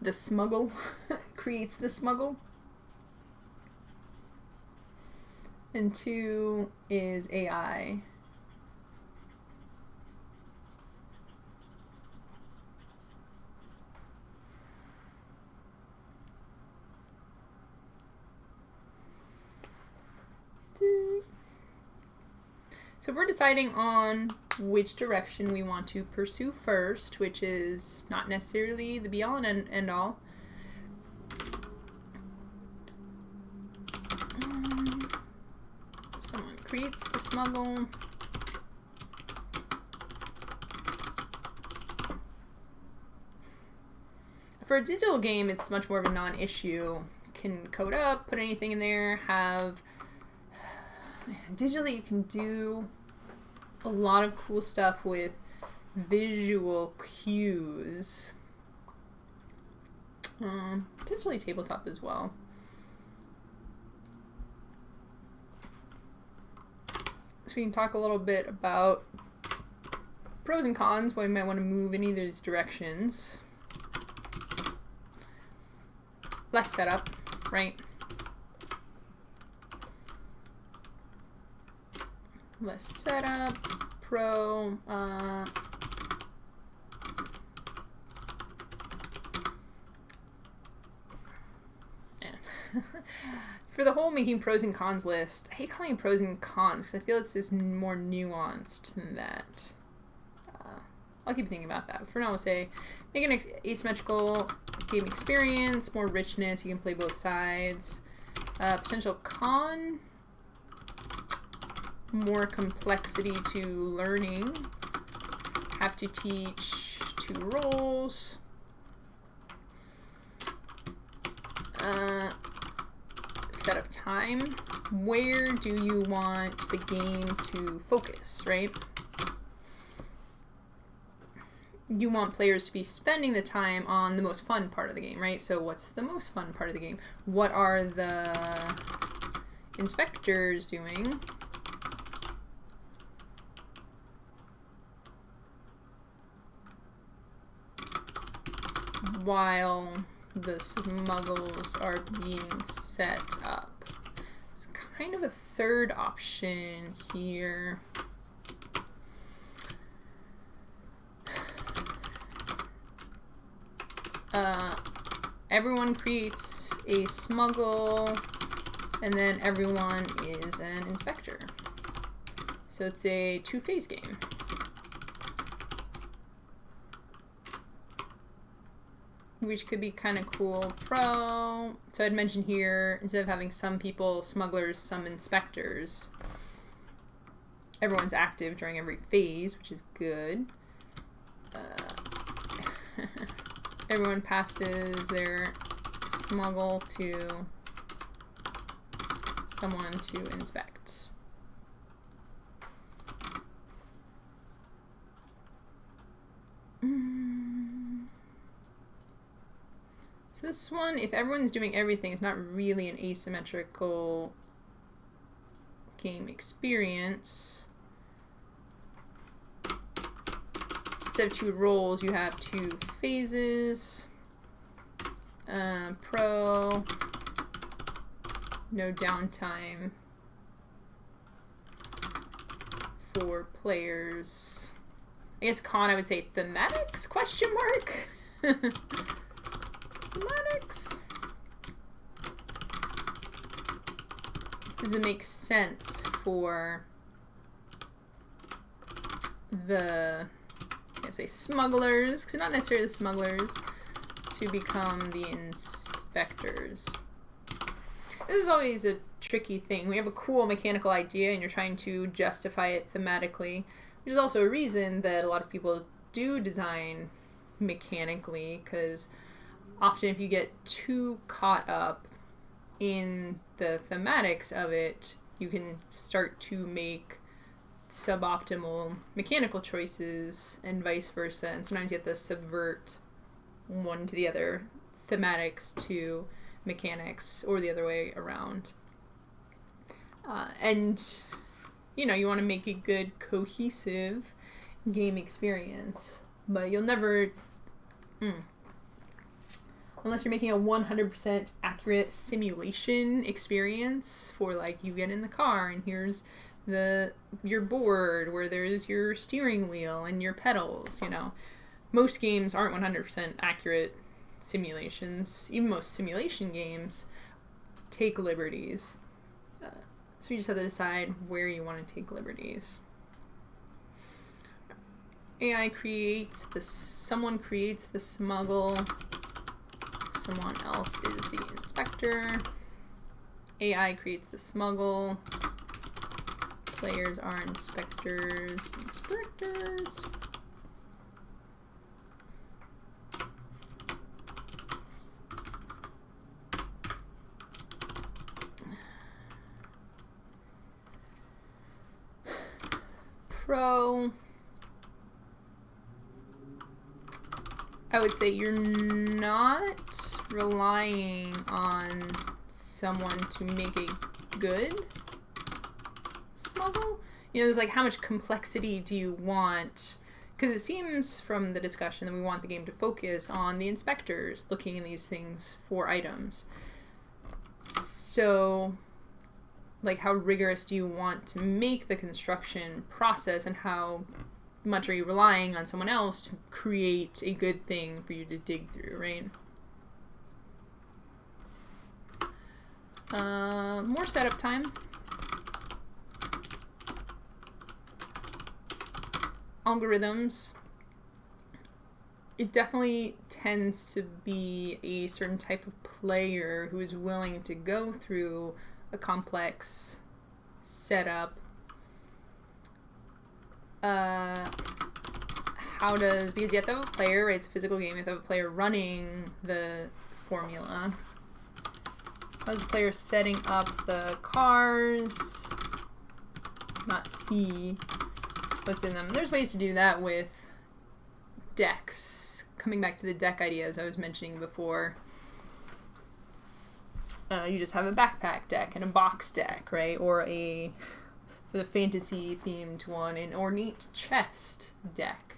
the smuggle creates the smuggle. And 2 is AI. So if we're deciding on which direction we want to pursue first, which is not necessarily the be-all and end-all, someone creates the smuggle. For a digital game, it's much more of a non-issue. Can code up, put anything in there, have... Digitally, you can do a lot of cool stuff with visual cues. Potentially tabletop as well. So we can talk a little bit about pros and cons, why we might want to move in either of these directions. Less setup, right? Less setup, pro, for the whole making pros and cons list, I hate calling it pros and cons because I feel it's more nuanced than that. I'll keep thinking about that. But for now, we'll say make an asymmetrical game experience, more richness. You can play both sides. Potential con, more complexity to learning. Have to teach 2 roles. Setup time. Where do you want the game to focus, right? You want players to be spending the time on the most fun part of the game, right? So what's the most fun part of the game? What are the inspectors doing? while the smuggles are being set up. It's kind of a third option here. Everyone creates a smuggle, and then everyone is an inspector. So it's a two-phase game. Which could be kind of cool. Pro. So I'd mention here, instead of having some people smugglers, some inspectors, everyone's active during every phase, which is good. Everyone passes their smuggle to someone to inspect. So this one, if everyone's doing everything, it's not really an asymmetrical game experience. Instead of two roles, you have two phases. Pro, no downtime for players. I guess con, I would say thematics, question mark? Thematics? Does it make sense for the, I say smugglers, because not necessarily the smugglers, to become the inspectors? This is always a tricky thing. We have a cool mechanical idea and you're trying to justify it thematically, which is also a reason that a lot of people do design mechanically, because often if you get too caught up in the thematics of it, you can start to make suboptimal mechanical choices and vice versa, and sometimes you have to subvert one to the other, thematics to mechanics, or the other way around. And, you know, you want to make a good, cohesive game experience, but you'll never, unless you're making a 100% accurate simulation experience for, like, you get in the car and here's your board where there's your steering wheel and your pedals, you know. Most games aren't 100% accurate simulations. Even most simulation games take liberties. So you just have to decide where you want to take liberties. AI creates someone creates the smuggle. Someone else is the inspector. AI creates the smuggle. Players are inspectors. Pro. I would say you're not relying on someone to make a good smuggle. You know, there's like, how much complexity do you want? Because it seems from the discussion that we want the game to focus on the inspectors looking in these things for items. So, like, how rigorous do you want to make the construction process, and how much are you relying on someone else to create a good thing for you to dig through, right? More setup time. Algorithms. It definitely tends to be a certain type of player who is willing to go through a complex setup. Because you have to have a player, right? It's a physical game, you have to have a player running the formula. How's the player setting up the cars? Not see what's in them. There's ways to do that with decks. Coming back to the deck ideas I was mentioning before. You just have a backpack deck and a box deck, right? Or for the fantasy themed one, an ornate chest deck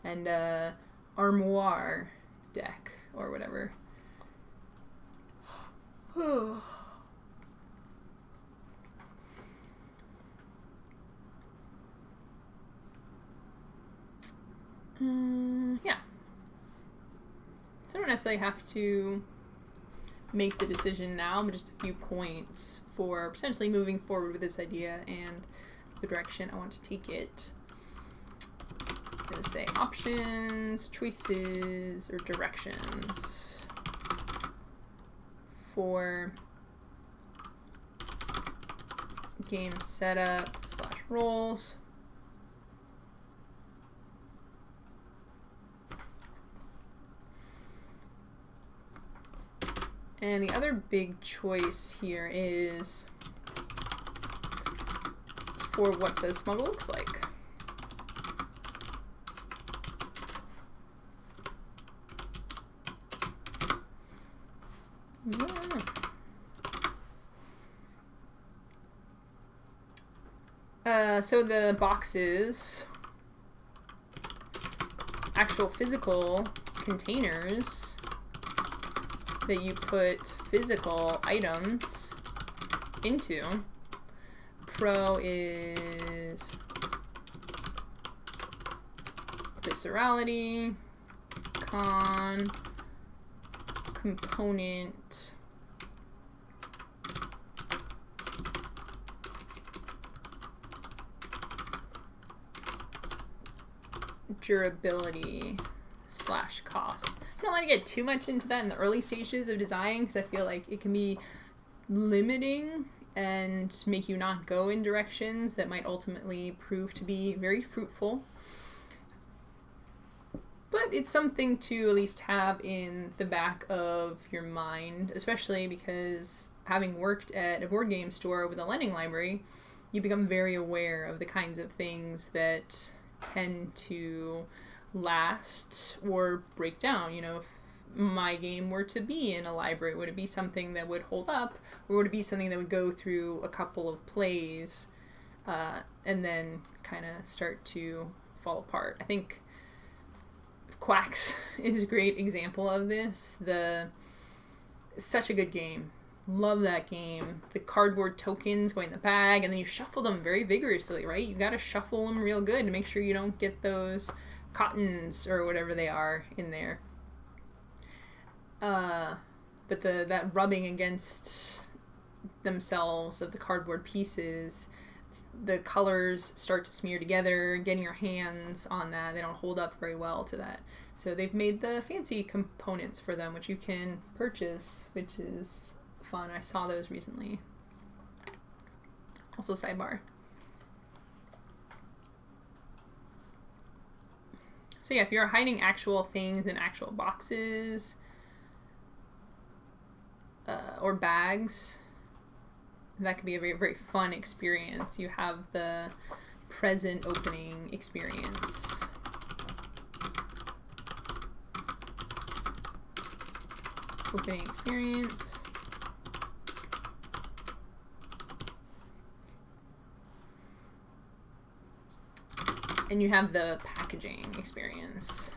and a armoire deck, or whatever. Yeah. So I don't necessarily have to make the decision now, but just a few points for potentially moving forward with this idea and the direction I want to take it. I'm going to say options, choices, or directions for game setup / roles. And the other big choice here is for what the smuggle looks like. So the boxes, actual physical containers that you put physical items into. Pro is viscerality, con, component, durability / cost. I don't want to get too much into that in the early stages of design because I feel like it can be limiting and make you not go in directions that might ultimately prove to be very fruitful. But it's something to at least have in the back of your mind, especially because having worked at a board game store with a lending library, you become very aware of the kinds of things that tend to last or break down. You know, if my game were to be in a library, would it be something that would hold up, or would it be something that would go through a couple of plays and then kind of start to fall apart? I think Quacks is a great example of this. Such a good game. Love that game. The cardboard tokens go in the bag, and then you shuffle them very vigorously, right? You got to shuffle them real good to make sure you don't get those cottons or whatever they are in there. But that rubbing against themselves of the cardboard pieces, the colors start to smear together. Getting your hands on that, they don't hold up very well to that. So they've made the fancy components for them, which you can purchase, which is fun. I saw those recently. Also sidebar. So yeah, if you're hiding actual things in actual boxes or bags, that could be a very, very fun experience. You have the present opening experience. Opening experience. And you have the packaging experience.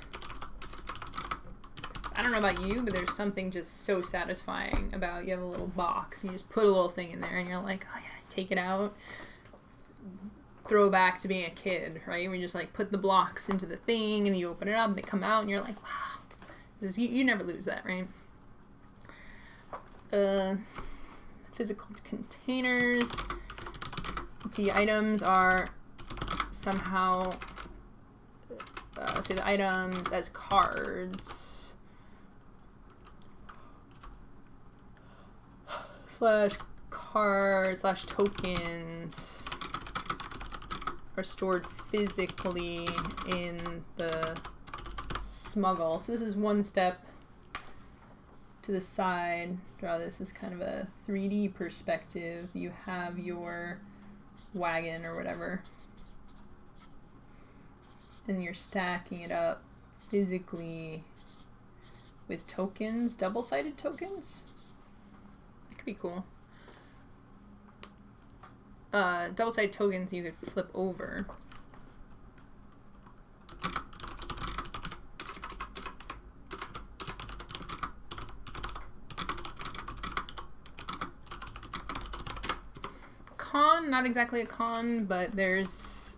I don't know about you, but there's something just so satisfying about you have a little box and you just put a little thing in there and you're like, oh yeah, take it out. Throw back to being a kid, right? Where you just like put the blocks into the thing and you open it up and they come out and you're like, wow. You never lose that, right? Physical containers. The items are somehow say the items as cards / tokens are stored physically in the smuggle. So this is one step to the side. Draw this as kind of a 3D perspective. You have your wagon or whatever, and you're stacking it up physically with tokens, double-sided tokens. It could be cool. Double-sided tokens you could flip over. con, not exactly a con, but there's,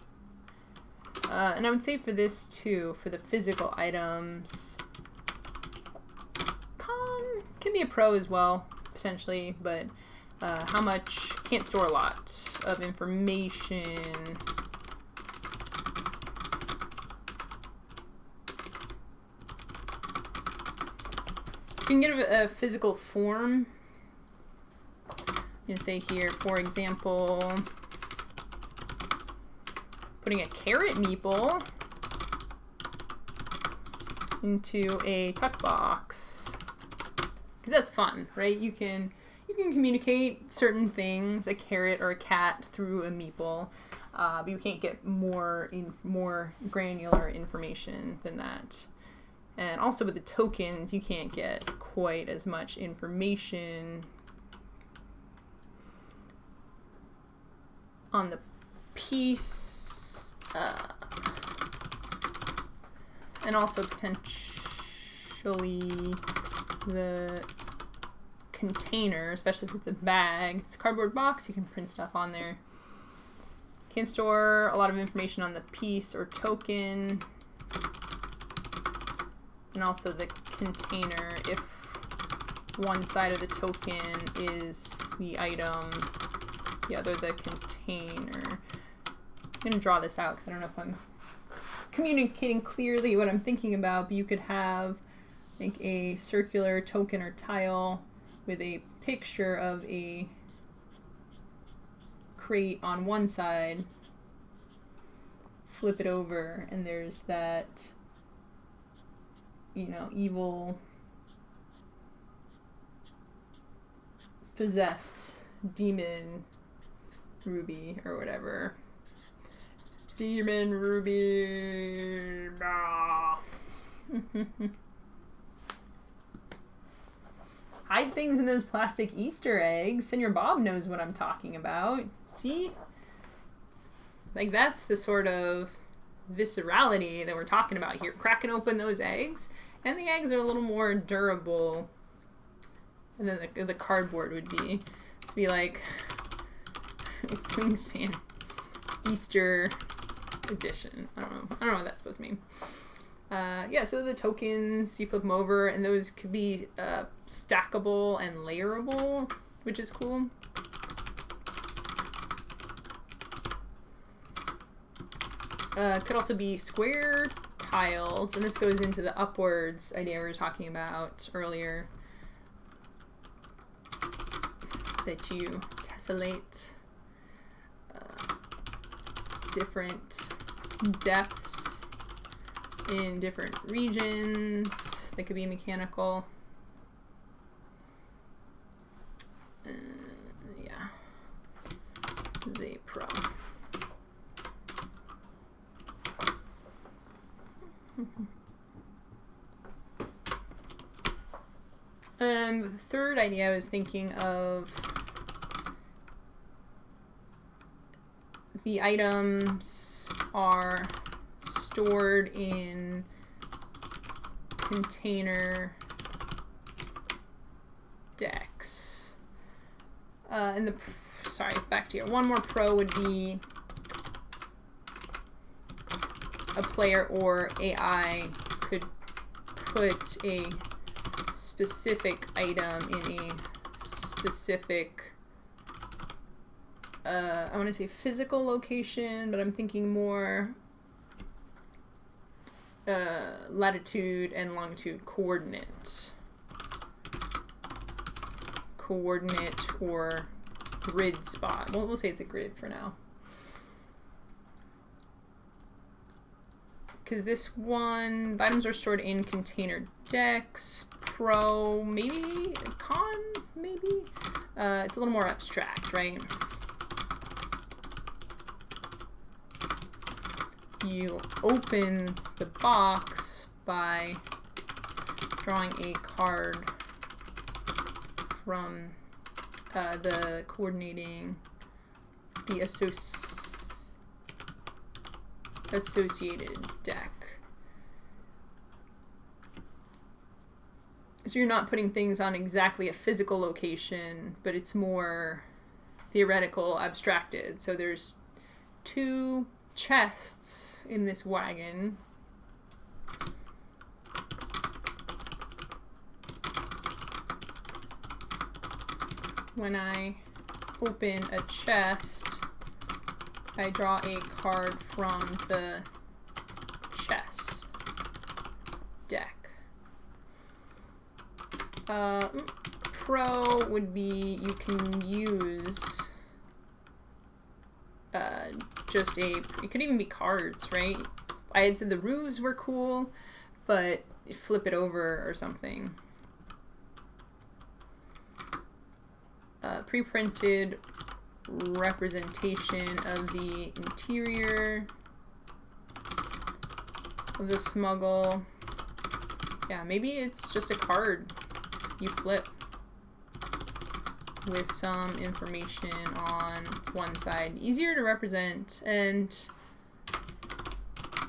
and I would say for this too, for the physical items, con can be a pro as well, potentially, but how much, can't store a lot of information. You can get a physical form. You can say here, for example, putting a carrot meeple into a tuck box, because that's fun, right? You can communicate certain things, a carrot or a cat, through a meeple, but you can't get more granular information than that. And also with the tokens, you can't get quite as much information on the piece, and also potentially the container, especially if it's a bag. It's a cardboard box, you can print stuff on there. Can't store a lot of information on the piece or token. And also the container, if one side of the token is the item, the other the container. I'm going to draw this out because I don't know if I'm communicating clearly what I'm thinking about, but you could have like a circular token or tile with a picture of a crate on one side, flip it over, and there's that, you know, evil possessed demon ruby or whatever. Demon ruby. Hide things in those plastic Easter eggs. Senor Bob knows what I'm talking about. See? Like, that's the sort of viscerality that we're talking about here. Cracking open those eggs, and the eggs are a little more durable. And then the cardboard would be, to be like Wingspan Easter edition. I don't know what that's supposed to mean. Yeah, so the tokens, you flip them over, and those could be stackable and layerable, which is cool. Could also be square tiles, and this goes into the upwards idea we were talking about earlier, that you tessellate different depths in different regions. They could be mechanical. Yeah, this is a pro. The third idea I was thinking of, the items are stored in container decks. And sorry, back to here. One more pro would be a player or AI could put a specific item in a specific, I want to say physical location, but I'm thinking more latitude and longitude coordinate or grid spot. Well, we'll say it's a grid for now. Because this one, the items are stored in container decks. Pro, maybe? Con, maybe? It's a little more abstract, right? You open the box by drawing a card from the coordinating, the associated deck. So you're not putting things on exactly a physical location, but it's more theoretical, abstracted. So there's 2 chests in this wagon. When I open a chest, I draw a card from the chest deck. Pro would be you can use it could even be cards, right? I had said the roofs were cool, but flip it over or something. Pre-printed representation of the interior of the smuggle. Yeah, maybe it's just a card you flip with some information on one side. Easier to represent and,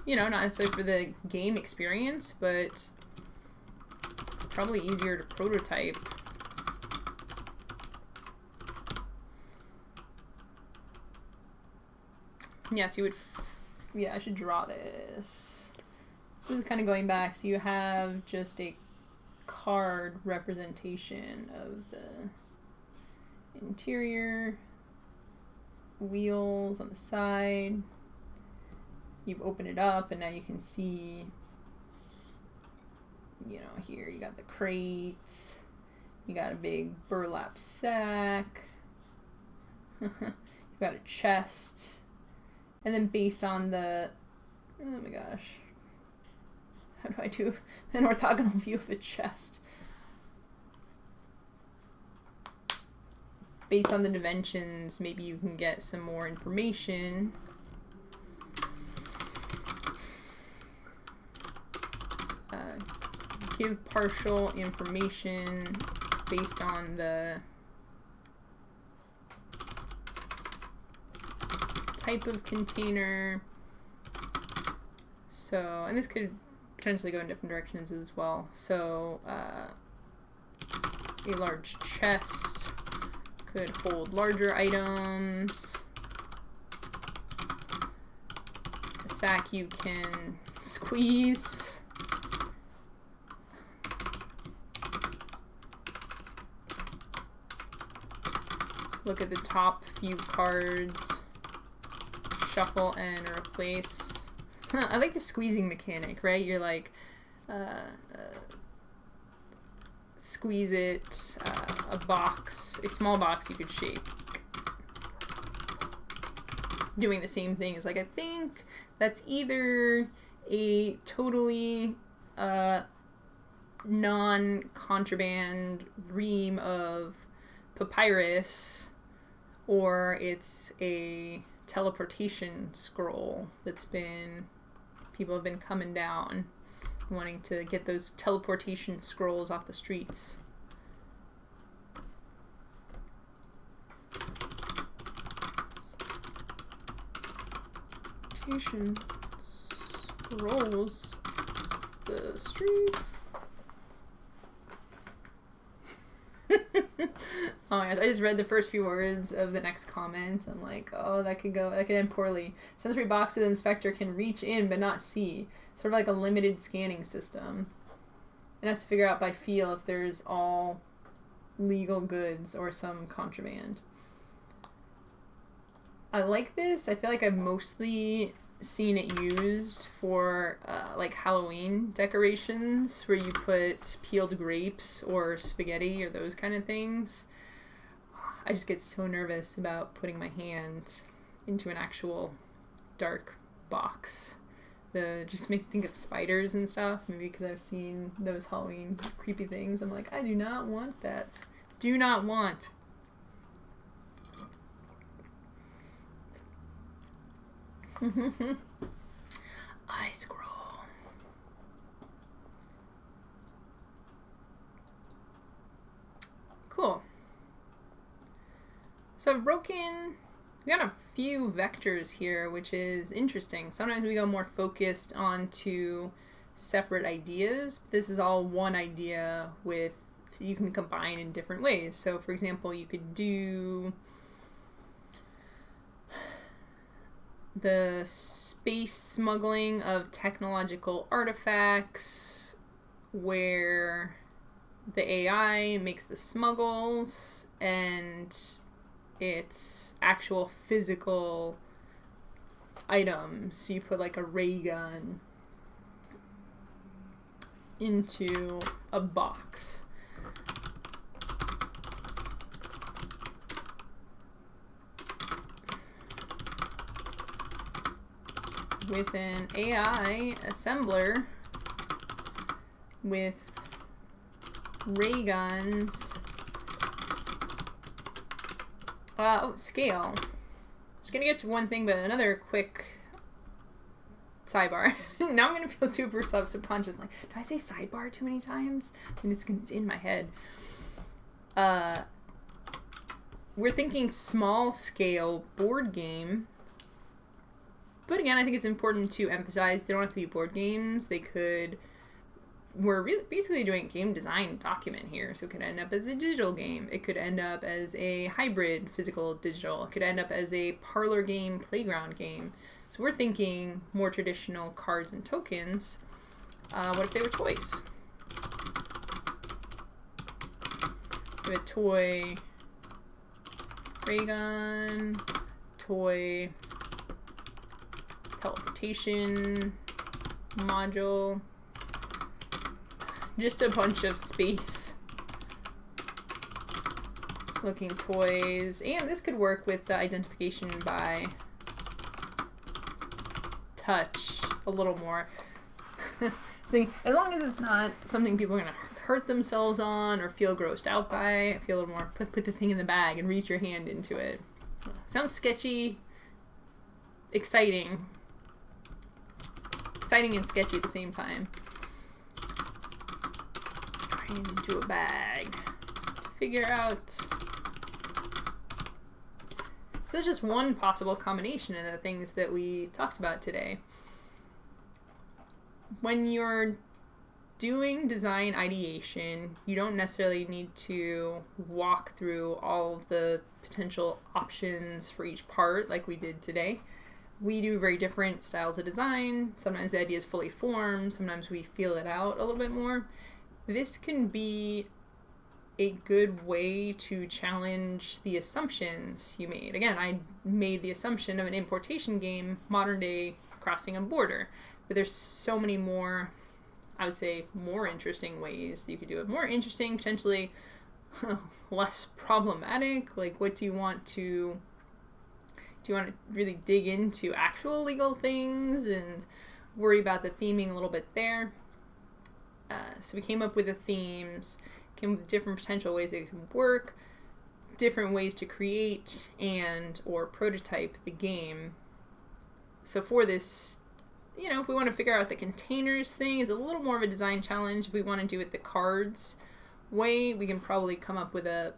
you know, not necessarily for the game experience, but probably easier to prototype. Yes, you would, I should draw this. This is kind of going back, so you have just a card representation of the interior, wheels on the side. You've opened it up and now you can see, you know, here you got the crates, you got a big burlap sack, you've got a chest, and then based on the, oh my gosh, how do I do an orthogonal view of a chest? Based on the dimensions, maybe you can get some more information. Give partial information based on the type of container. So, and this could potentially go in different directions as well. So, a large chest could hold larger items. A sack you can squeeze. Look at the top few cards. Shuffle and replace. I like the squeezing mechanic, right? You're like, squeeze it, a small box you could shake. Doing the same thing is like, I think that's either a totally non-contraband ream of papyrus, or it's a teleportation scroll that's been, people have been coming down wanting to get those teleportation scrolls off the streets. Teleportation scrolls the streets. Oh my gosh, I just read the first few words of the next comment. I'm like, oh, that could end poorly. Sensory box of the inspector can reach in but not see. Sort of like a limited scanning system. It has to figure out by feel if there's all legal goods or some contraband. I like this. I feel like I've mostly seen it used for like Halloween decorations where you put peeled grapes or spaghetti or those kind of things. I just get so nervous about putting my hand into an actual dark box. Just makes me think of spiders and stuff, maybe because I've seen those Halloween creepy things. I'm like, I do not want that. Do not want. I scroll. Cool. So I've broken, we got a few vectors here, which is interesting. Sometimes we go more focused onto separate ideas. This is all one idea with, you can combine in different ways. So for example, you could do the space smuggling of technological artifacts where the AI makes the smuggles and it's actual physical items. So you put like a ray gun into a box. With an AI assembler with ray guns. Scale. Just gonna get to one thing, but another quick sidebar. Now I'm gonna feel super subconscious. Like, do I say sidebar too many times? I mean, it's in my head. We're thinking small scale board game. But again, I think it's important to emphasize they don't have to be board games. We're really basically doing a game design document here. So it could end up as a digital game. It could end up as a hybrid physical digital. It could end up as a parlor game, playground game. So we're thinking more traditional cards and tokens. What if they were toys? We have a toy ray gun, toy teleportation module, just a bunch of space looking toys. And this could work with the identification by touch a little more. So as long as it's not something people are going to hurt themselves on or feel grossed out by, I feel a little more put the thing in the bag and reach your hand into it. Sounds sketchy, exciting and sketchy at the same time. Trying into a bag to figure out. So that's just one possible combination of the things that we talked about today. When you're doing design ideation, you don't necessarily need to walk through all of the potential options for each part like we did today. We do very different styles of design. Sometimes the idea is fully formed. Sometimes we feel it out a little bit more. This can be a good way to challenge the assumptions you made. Again, I made the assumption of an importation game, modern day crossing a border. But there's so many more, I would say, more interesting ways you could do it. More interesting, potentially less problematic. Like, what do you want to really dig into actual legal things and worry about the theming a little bit there? So we came up with the themes, came up with different potential ways they can work, different ways to create and or prototype the game. So for this, if we want to figure out the containers thing is a little more of a design challenge. If we want to do it the cards way, we can probably come up with a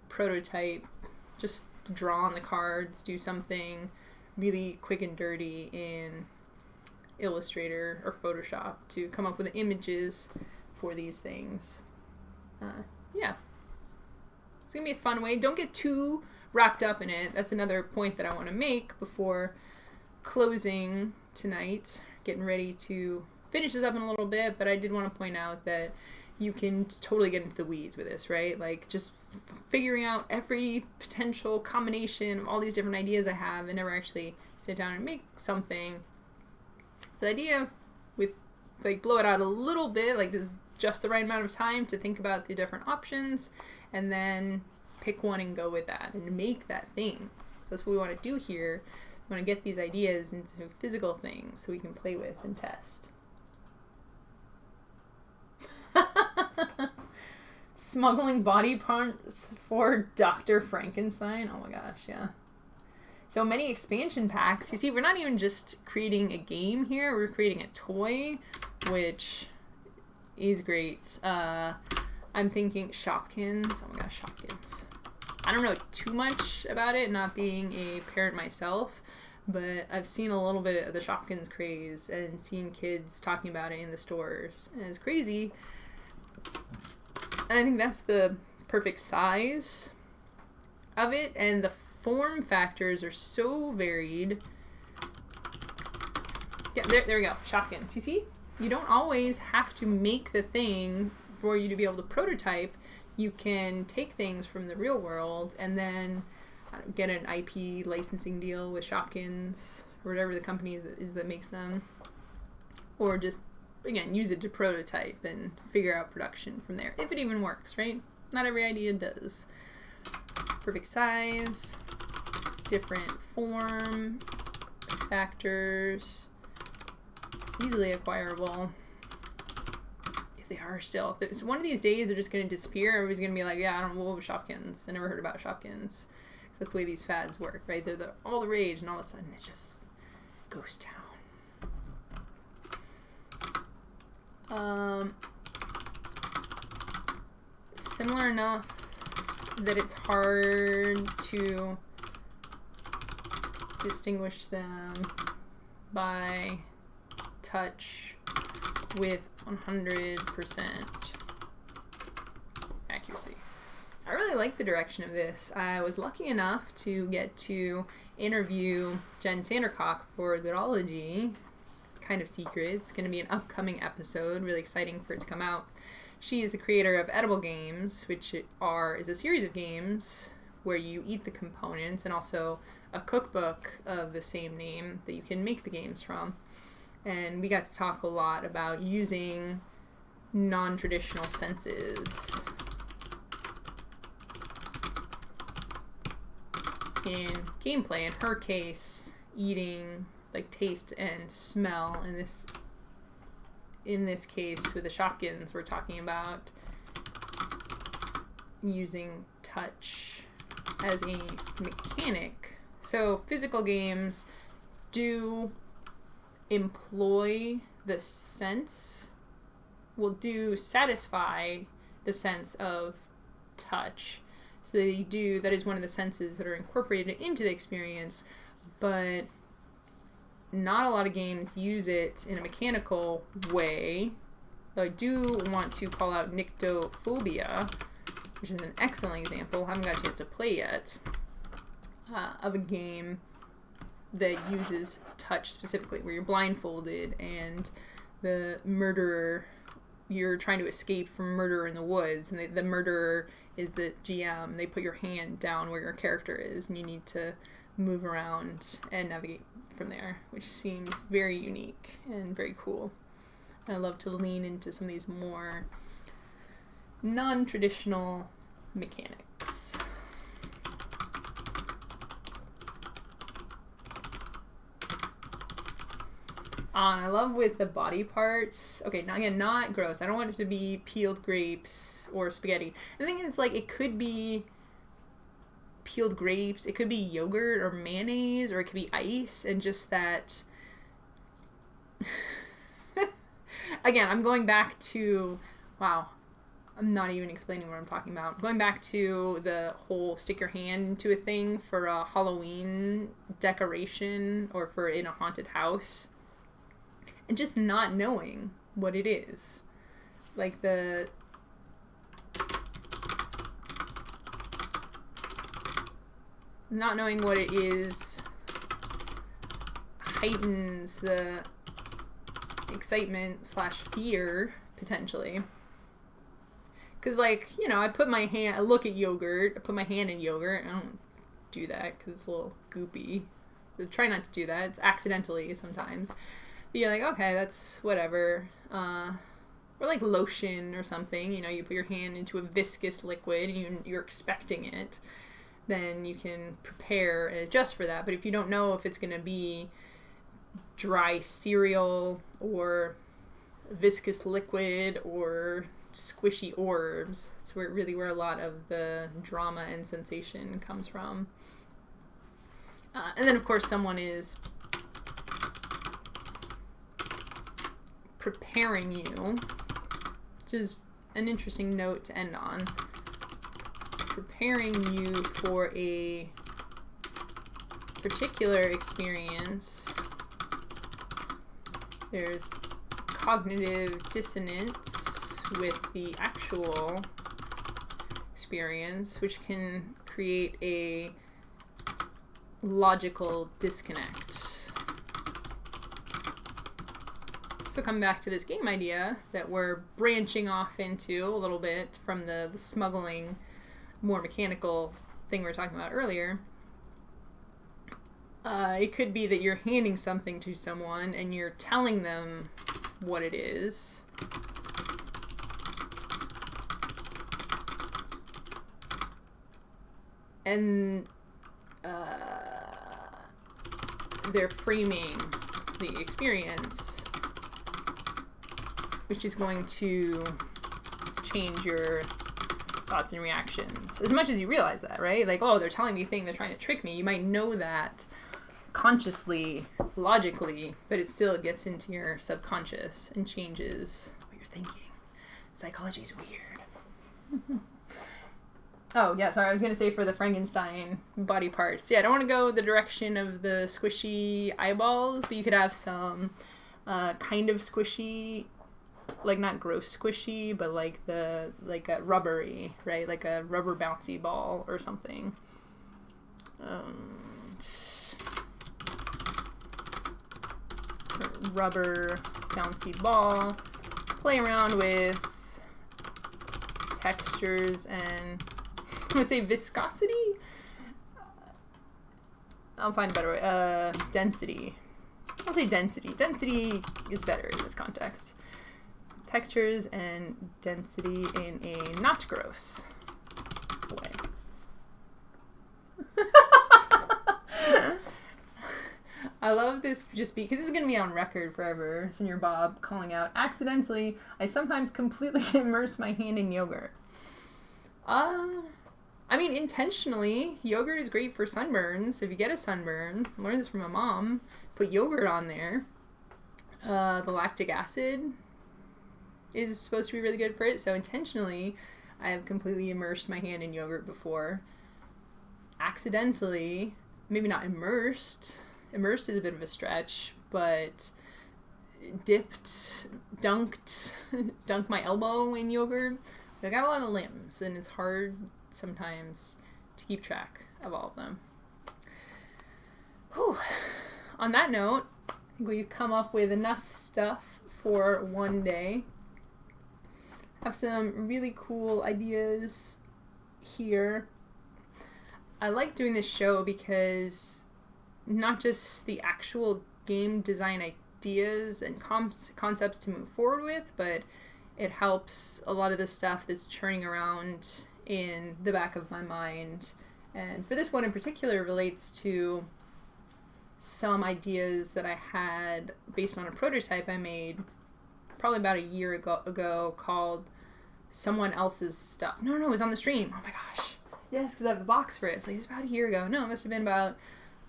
prototype, just draw on the cards, do something really quick and dirty in Illustrator or Photoshop to come up with the images for these things. Yeah. It's going to be a fun way. Don't get too wrapped up in it. That's another point that I want to make before closing tonight, getting ready to finish this up in a little bit, but I did want to point out that you can totally get into the weeds with this, right? Like just figuring out every potential combination of all these different ideas I have and never actually sit down and make something. So the idea with like blow it out a little bit, like this is just the right amount of time to think about the different options and then pick one and go with that and make that thing. So that's what we want to do here. We want to get these ideas into physical things so we can play with and test. Smuggling body parts for Dr. Frankenstein. Oh my gosh, yeah. So many expansion packs. You see, we're not even just creating a game here. We're creating a toy, which is great. I'm thinking Shopkins. Oh my gosh, Shopkins. I don't know too much about it, not being a parent myself, but I've seen a little bit of the Shopkins craze and seen kids talking about it in the stores. And it's crazy. And I think that's the perfect size of it. And the form factors are so varied Yeah, there we go. Shotguns. You see? You don't always have to make the thing for you to be able to prototype. You can take things from the real world and then get an IP licensing deal with Shopkins or whatever the company is that makes them. Or just, again, use it to prototype and figure out production from there. If it even works, right? Not every idea does. Perfect size, different form, factors, easily acquirable. If they are still. If one of these days they're just going to disappear, everybody's going to be like, yeah, I don't know what was Shopkins. I never heard about Shopkins. That's the way these fads work, right? They're all the rage, and all of a sudden it just goes down. Similar enough that it's hard to distinguish them by touch with 100% accuracy. I really like the direction of this. I was lucky enough to get to interview Jen Sandercock for Literology, kind of secret. It's going to be an upcoming episode. Really exciting for it to come out. She is the creator of Edible Games, which is a series of games where you eat the components, and also a cookbook of the same name that you can make the games from. And we got to talk a lot about using non-traditional senses in gameplay. In her case, eating, like taste and smell. In this case, with the Shopkins, we're talking about using touch as a mechanic. So physical games do employ the sense, satisfy the sense of touch. So that is one of the senses that are incorporated into the experience, but not a lot of games use it in a mechanical way. Though I do want to call out Nyctophobia, which is an excellent example. Haven't got a chance to play yet, of a game that uses touch specifically, where you're blindfolded and the murderer, you're trying to escape from murder in the woods, and the murderer is the GM. They put your hand down where your character is, and you need to move around and navigate from there, which seems very unique and very cool. I love to lean into some of these more non-traditional mechanics. And I love with the body parts. Okay, now again, not gross. I don't want it to be peeled grapes or spaghetti. The thing is, like, it could be peeled grapes, it could be yogurt or mayonnaise, or it could be ice, and just that. Again, I'm going back to, wow, I'm not even explaining what I'm talking about. I'm going back to the whole stick your hand into a thing for a Halloween decoration or for in a haunted house, and just not knowing what it is. Like not knowing what it is heightens the excitement / fear, potentially. Because, like, you know, I look at yogurt, I put my hand in yogurt. I don't do that because it's a little goopy. So try not to do that. It's accidentally sometimes. But you're like, okay, that's whatever. Or like lotion or something. You know, you put your hand into a viscous liquid and you're expecting it. Then you can prepare and adjust for that. But if you don't know if it's going to be dry cereal or viscous liquid or squishy orbs, it's where a lot of the drama and sensation comes from. And then, of course, someone is preparing you, which is an interesting note to end on. Preparing you for a particular experience. There's cognitive dissonance with the actual experience, which can create a logical disconnect. So coming back to this game idea that we're branching off into a little bit from the smuggling, more mechanical thing we were talking about earlier, it could be that you're handing something to someone and you're telling them what it is. And they're framing the experience, which is going to change your thoughts and reactions. As much as you realize that, right? Like, oh, they're telling me a thing, they're trying to trick me. You might know that consciously, logically, but it still gets into your subconscious and changes what you're thinking. Psychology is weird. Oh, yeah, sorry, I was going to say for the Frankenstein body parts. Yeah, I don't want to go the direction of the squishy eyeballs, but you could have some kind of squishy, like not gross squishy, but like a rubbery, right? Like a rubber bouncy ball or something. Rubber bouncy ball. Play around with textures and I'm going to say viscosity? I'll find a better way. Density. I'll say density. Density is better in this context. Textures and density in a not gross way. I love this just because this is going to be on record forever. Senior Bob calling out, accidentally, I sometimes completely immerse my hand in yogurt. I mean, intentionally, yogurt is great for sunburns. If you get a sunburn, I learned this from my mom, put yogurt on there. The lactic acid is supposed to be really good for it, so intentionally, I have completely immersed my hand in yogurt before. Accidentally, maybe not immersed. Immersed is a bit of a stretch, but dunked my elbow in yogurt. I got a lot of limbs, and it's hard sometimes to keep track of all of them. Whew. On that note, I think we've come up with enough stuff for one day. Have some really cool ideas here. I like doing this show because not just the actual game design ideas and concepts to move forward with, but it helps a lot of the stuff that's churning around in the back of my mind. And for this one in particular, relates to some ideas that I had based on a prototype I made probably about a year ago called Someone Else's Stuff. No, it was on the stream. Oh my gosh. Yes, because I have a box for it. It's like, it was about a year ago. No, it must have been about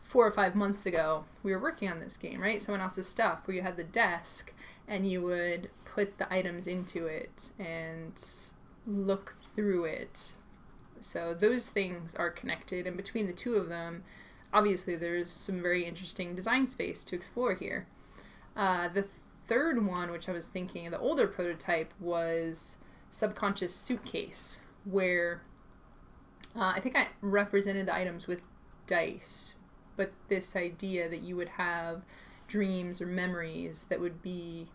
4 or 5 months ago. We were working on this game, right? Someone Else's Stuff, where you had the desk and you would put the items into it and look through it. So those things are connected, and between the two of them, obviously there's some very interesting design space to explore here. The third one, which I was thinking, the older prototype, was Subconscious Suitcase, where I think I represented the items with dice, but this idea that you would have dreams or memories that would be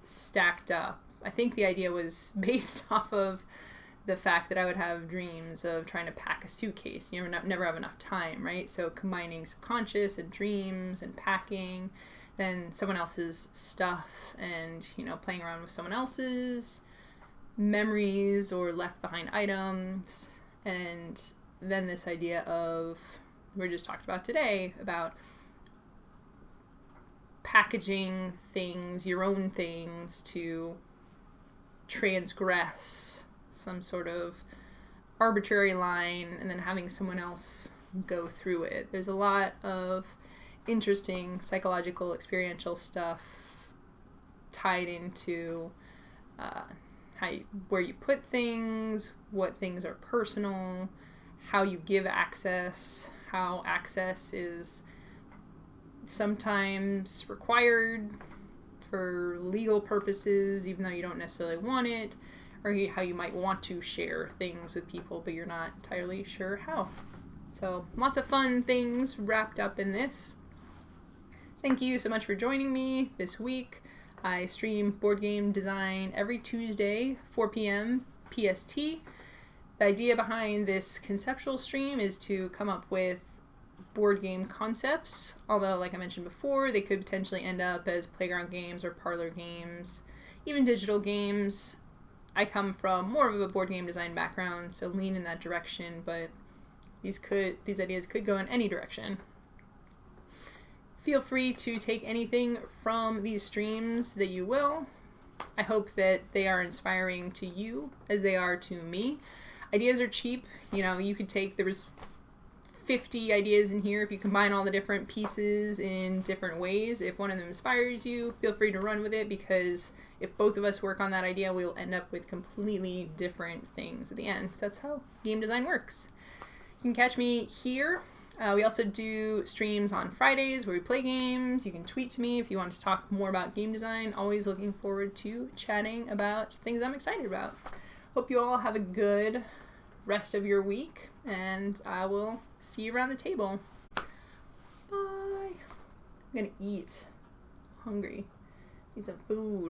stacked up. I think the idea was based off of the fact that I would have dreams of trying to pack a suitcase. You never have enough time, right? So combining subconscious and dreams and packing, then someone else's stuff and, playing around with someone else's memories or left behind items. And then this idea of, we just talked about today, about packaging things, your own things, to transgress some sort of arbitrary line and then having someone else go through it. There's a lot of interesting psychological, experiential stuff tied into where you put things, what things are personal, how you give access, how access is sometimes required for legal purposes, even though you don't necessarily want it, or how you might want to share things with people, but you're not entirely sure how. So lots of fun things wrapped up in this. Thank you so much for joining me this week. I stream board game design every Tuesday, 4 p.m. PST. The idea behind this conceptual stream is to come up with board game concepts, although like I mentioned before, they could potentially end up as playground games or parlor games, even digital games. I come from more of a board game design background, so lean in that direction, but these ideas could go in any direction. Feel free to take anything from these streams that you will. I hope that they are inspiring to you as they are to me. Ideas are cheap. You know, you could take, there was 50 ideas in here. If you combine all the different pieces in different ways, if one of them inspires you, feel free to run with it, because if both of us work on that idea, we'll end up with completely different things at the end. So that's how game design works. You can catch me here. We also do streams on Fridays where we play games. You can tweet to me if you want to talk more about game design. Always looking forward to chatting about things I'm excited about. Hope you all have a good rest of your week, and I will see you around the table. Bye. I'm gonna eat. Hungry. Need some food.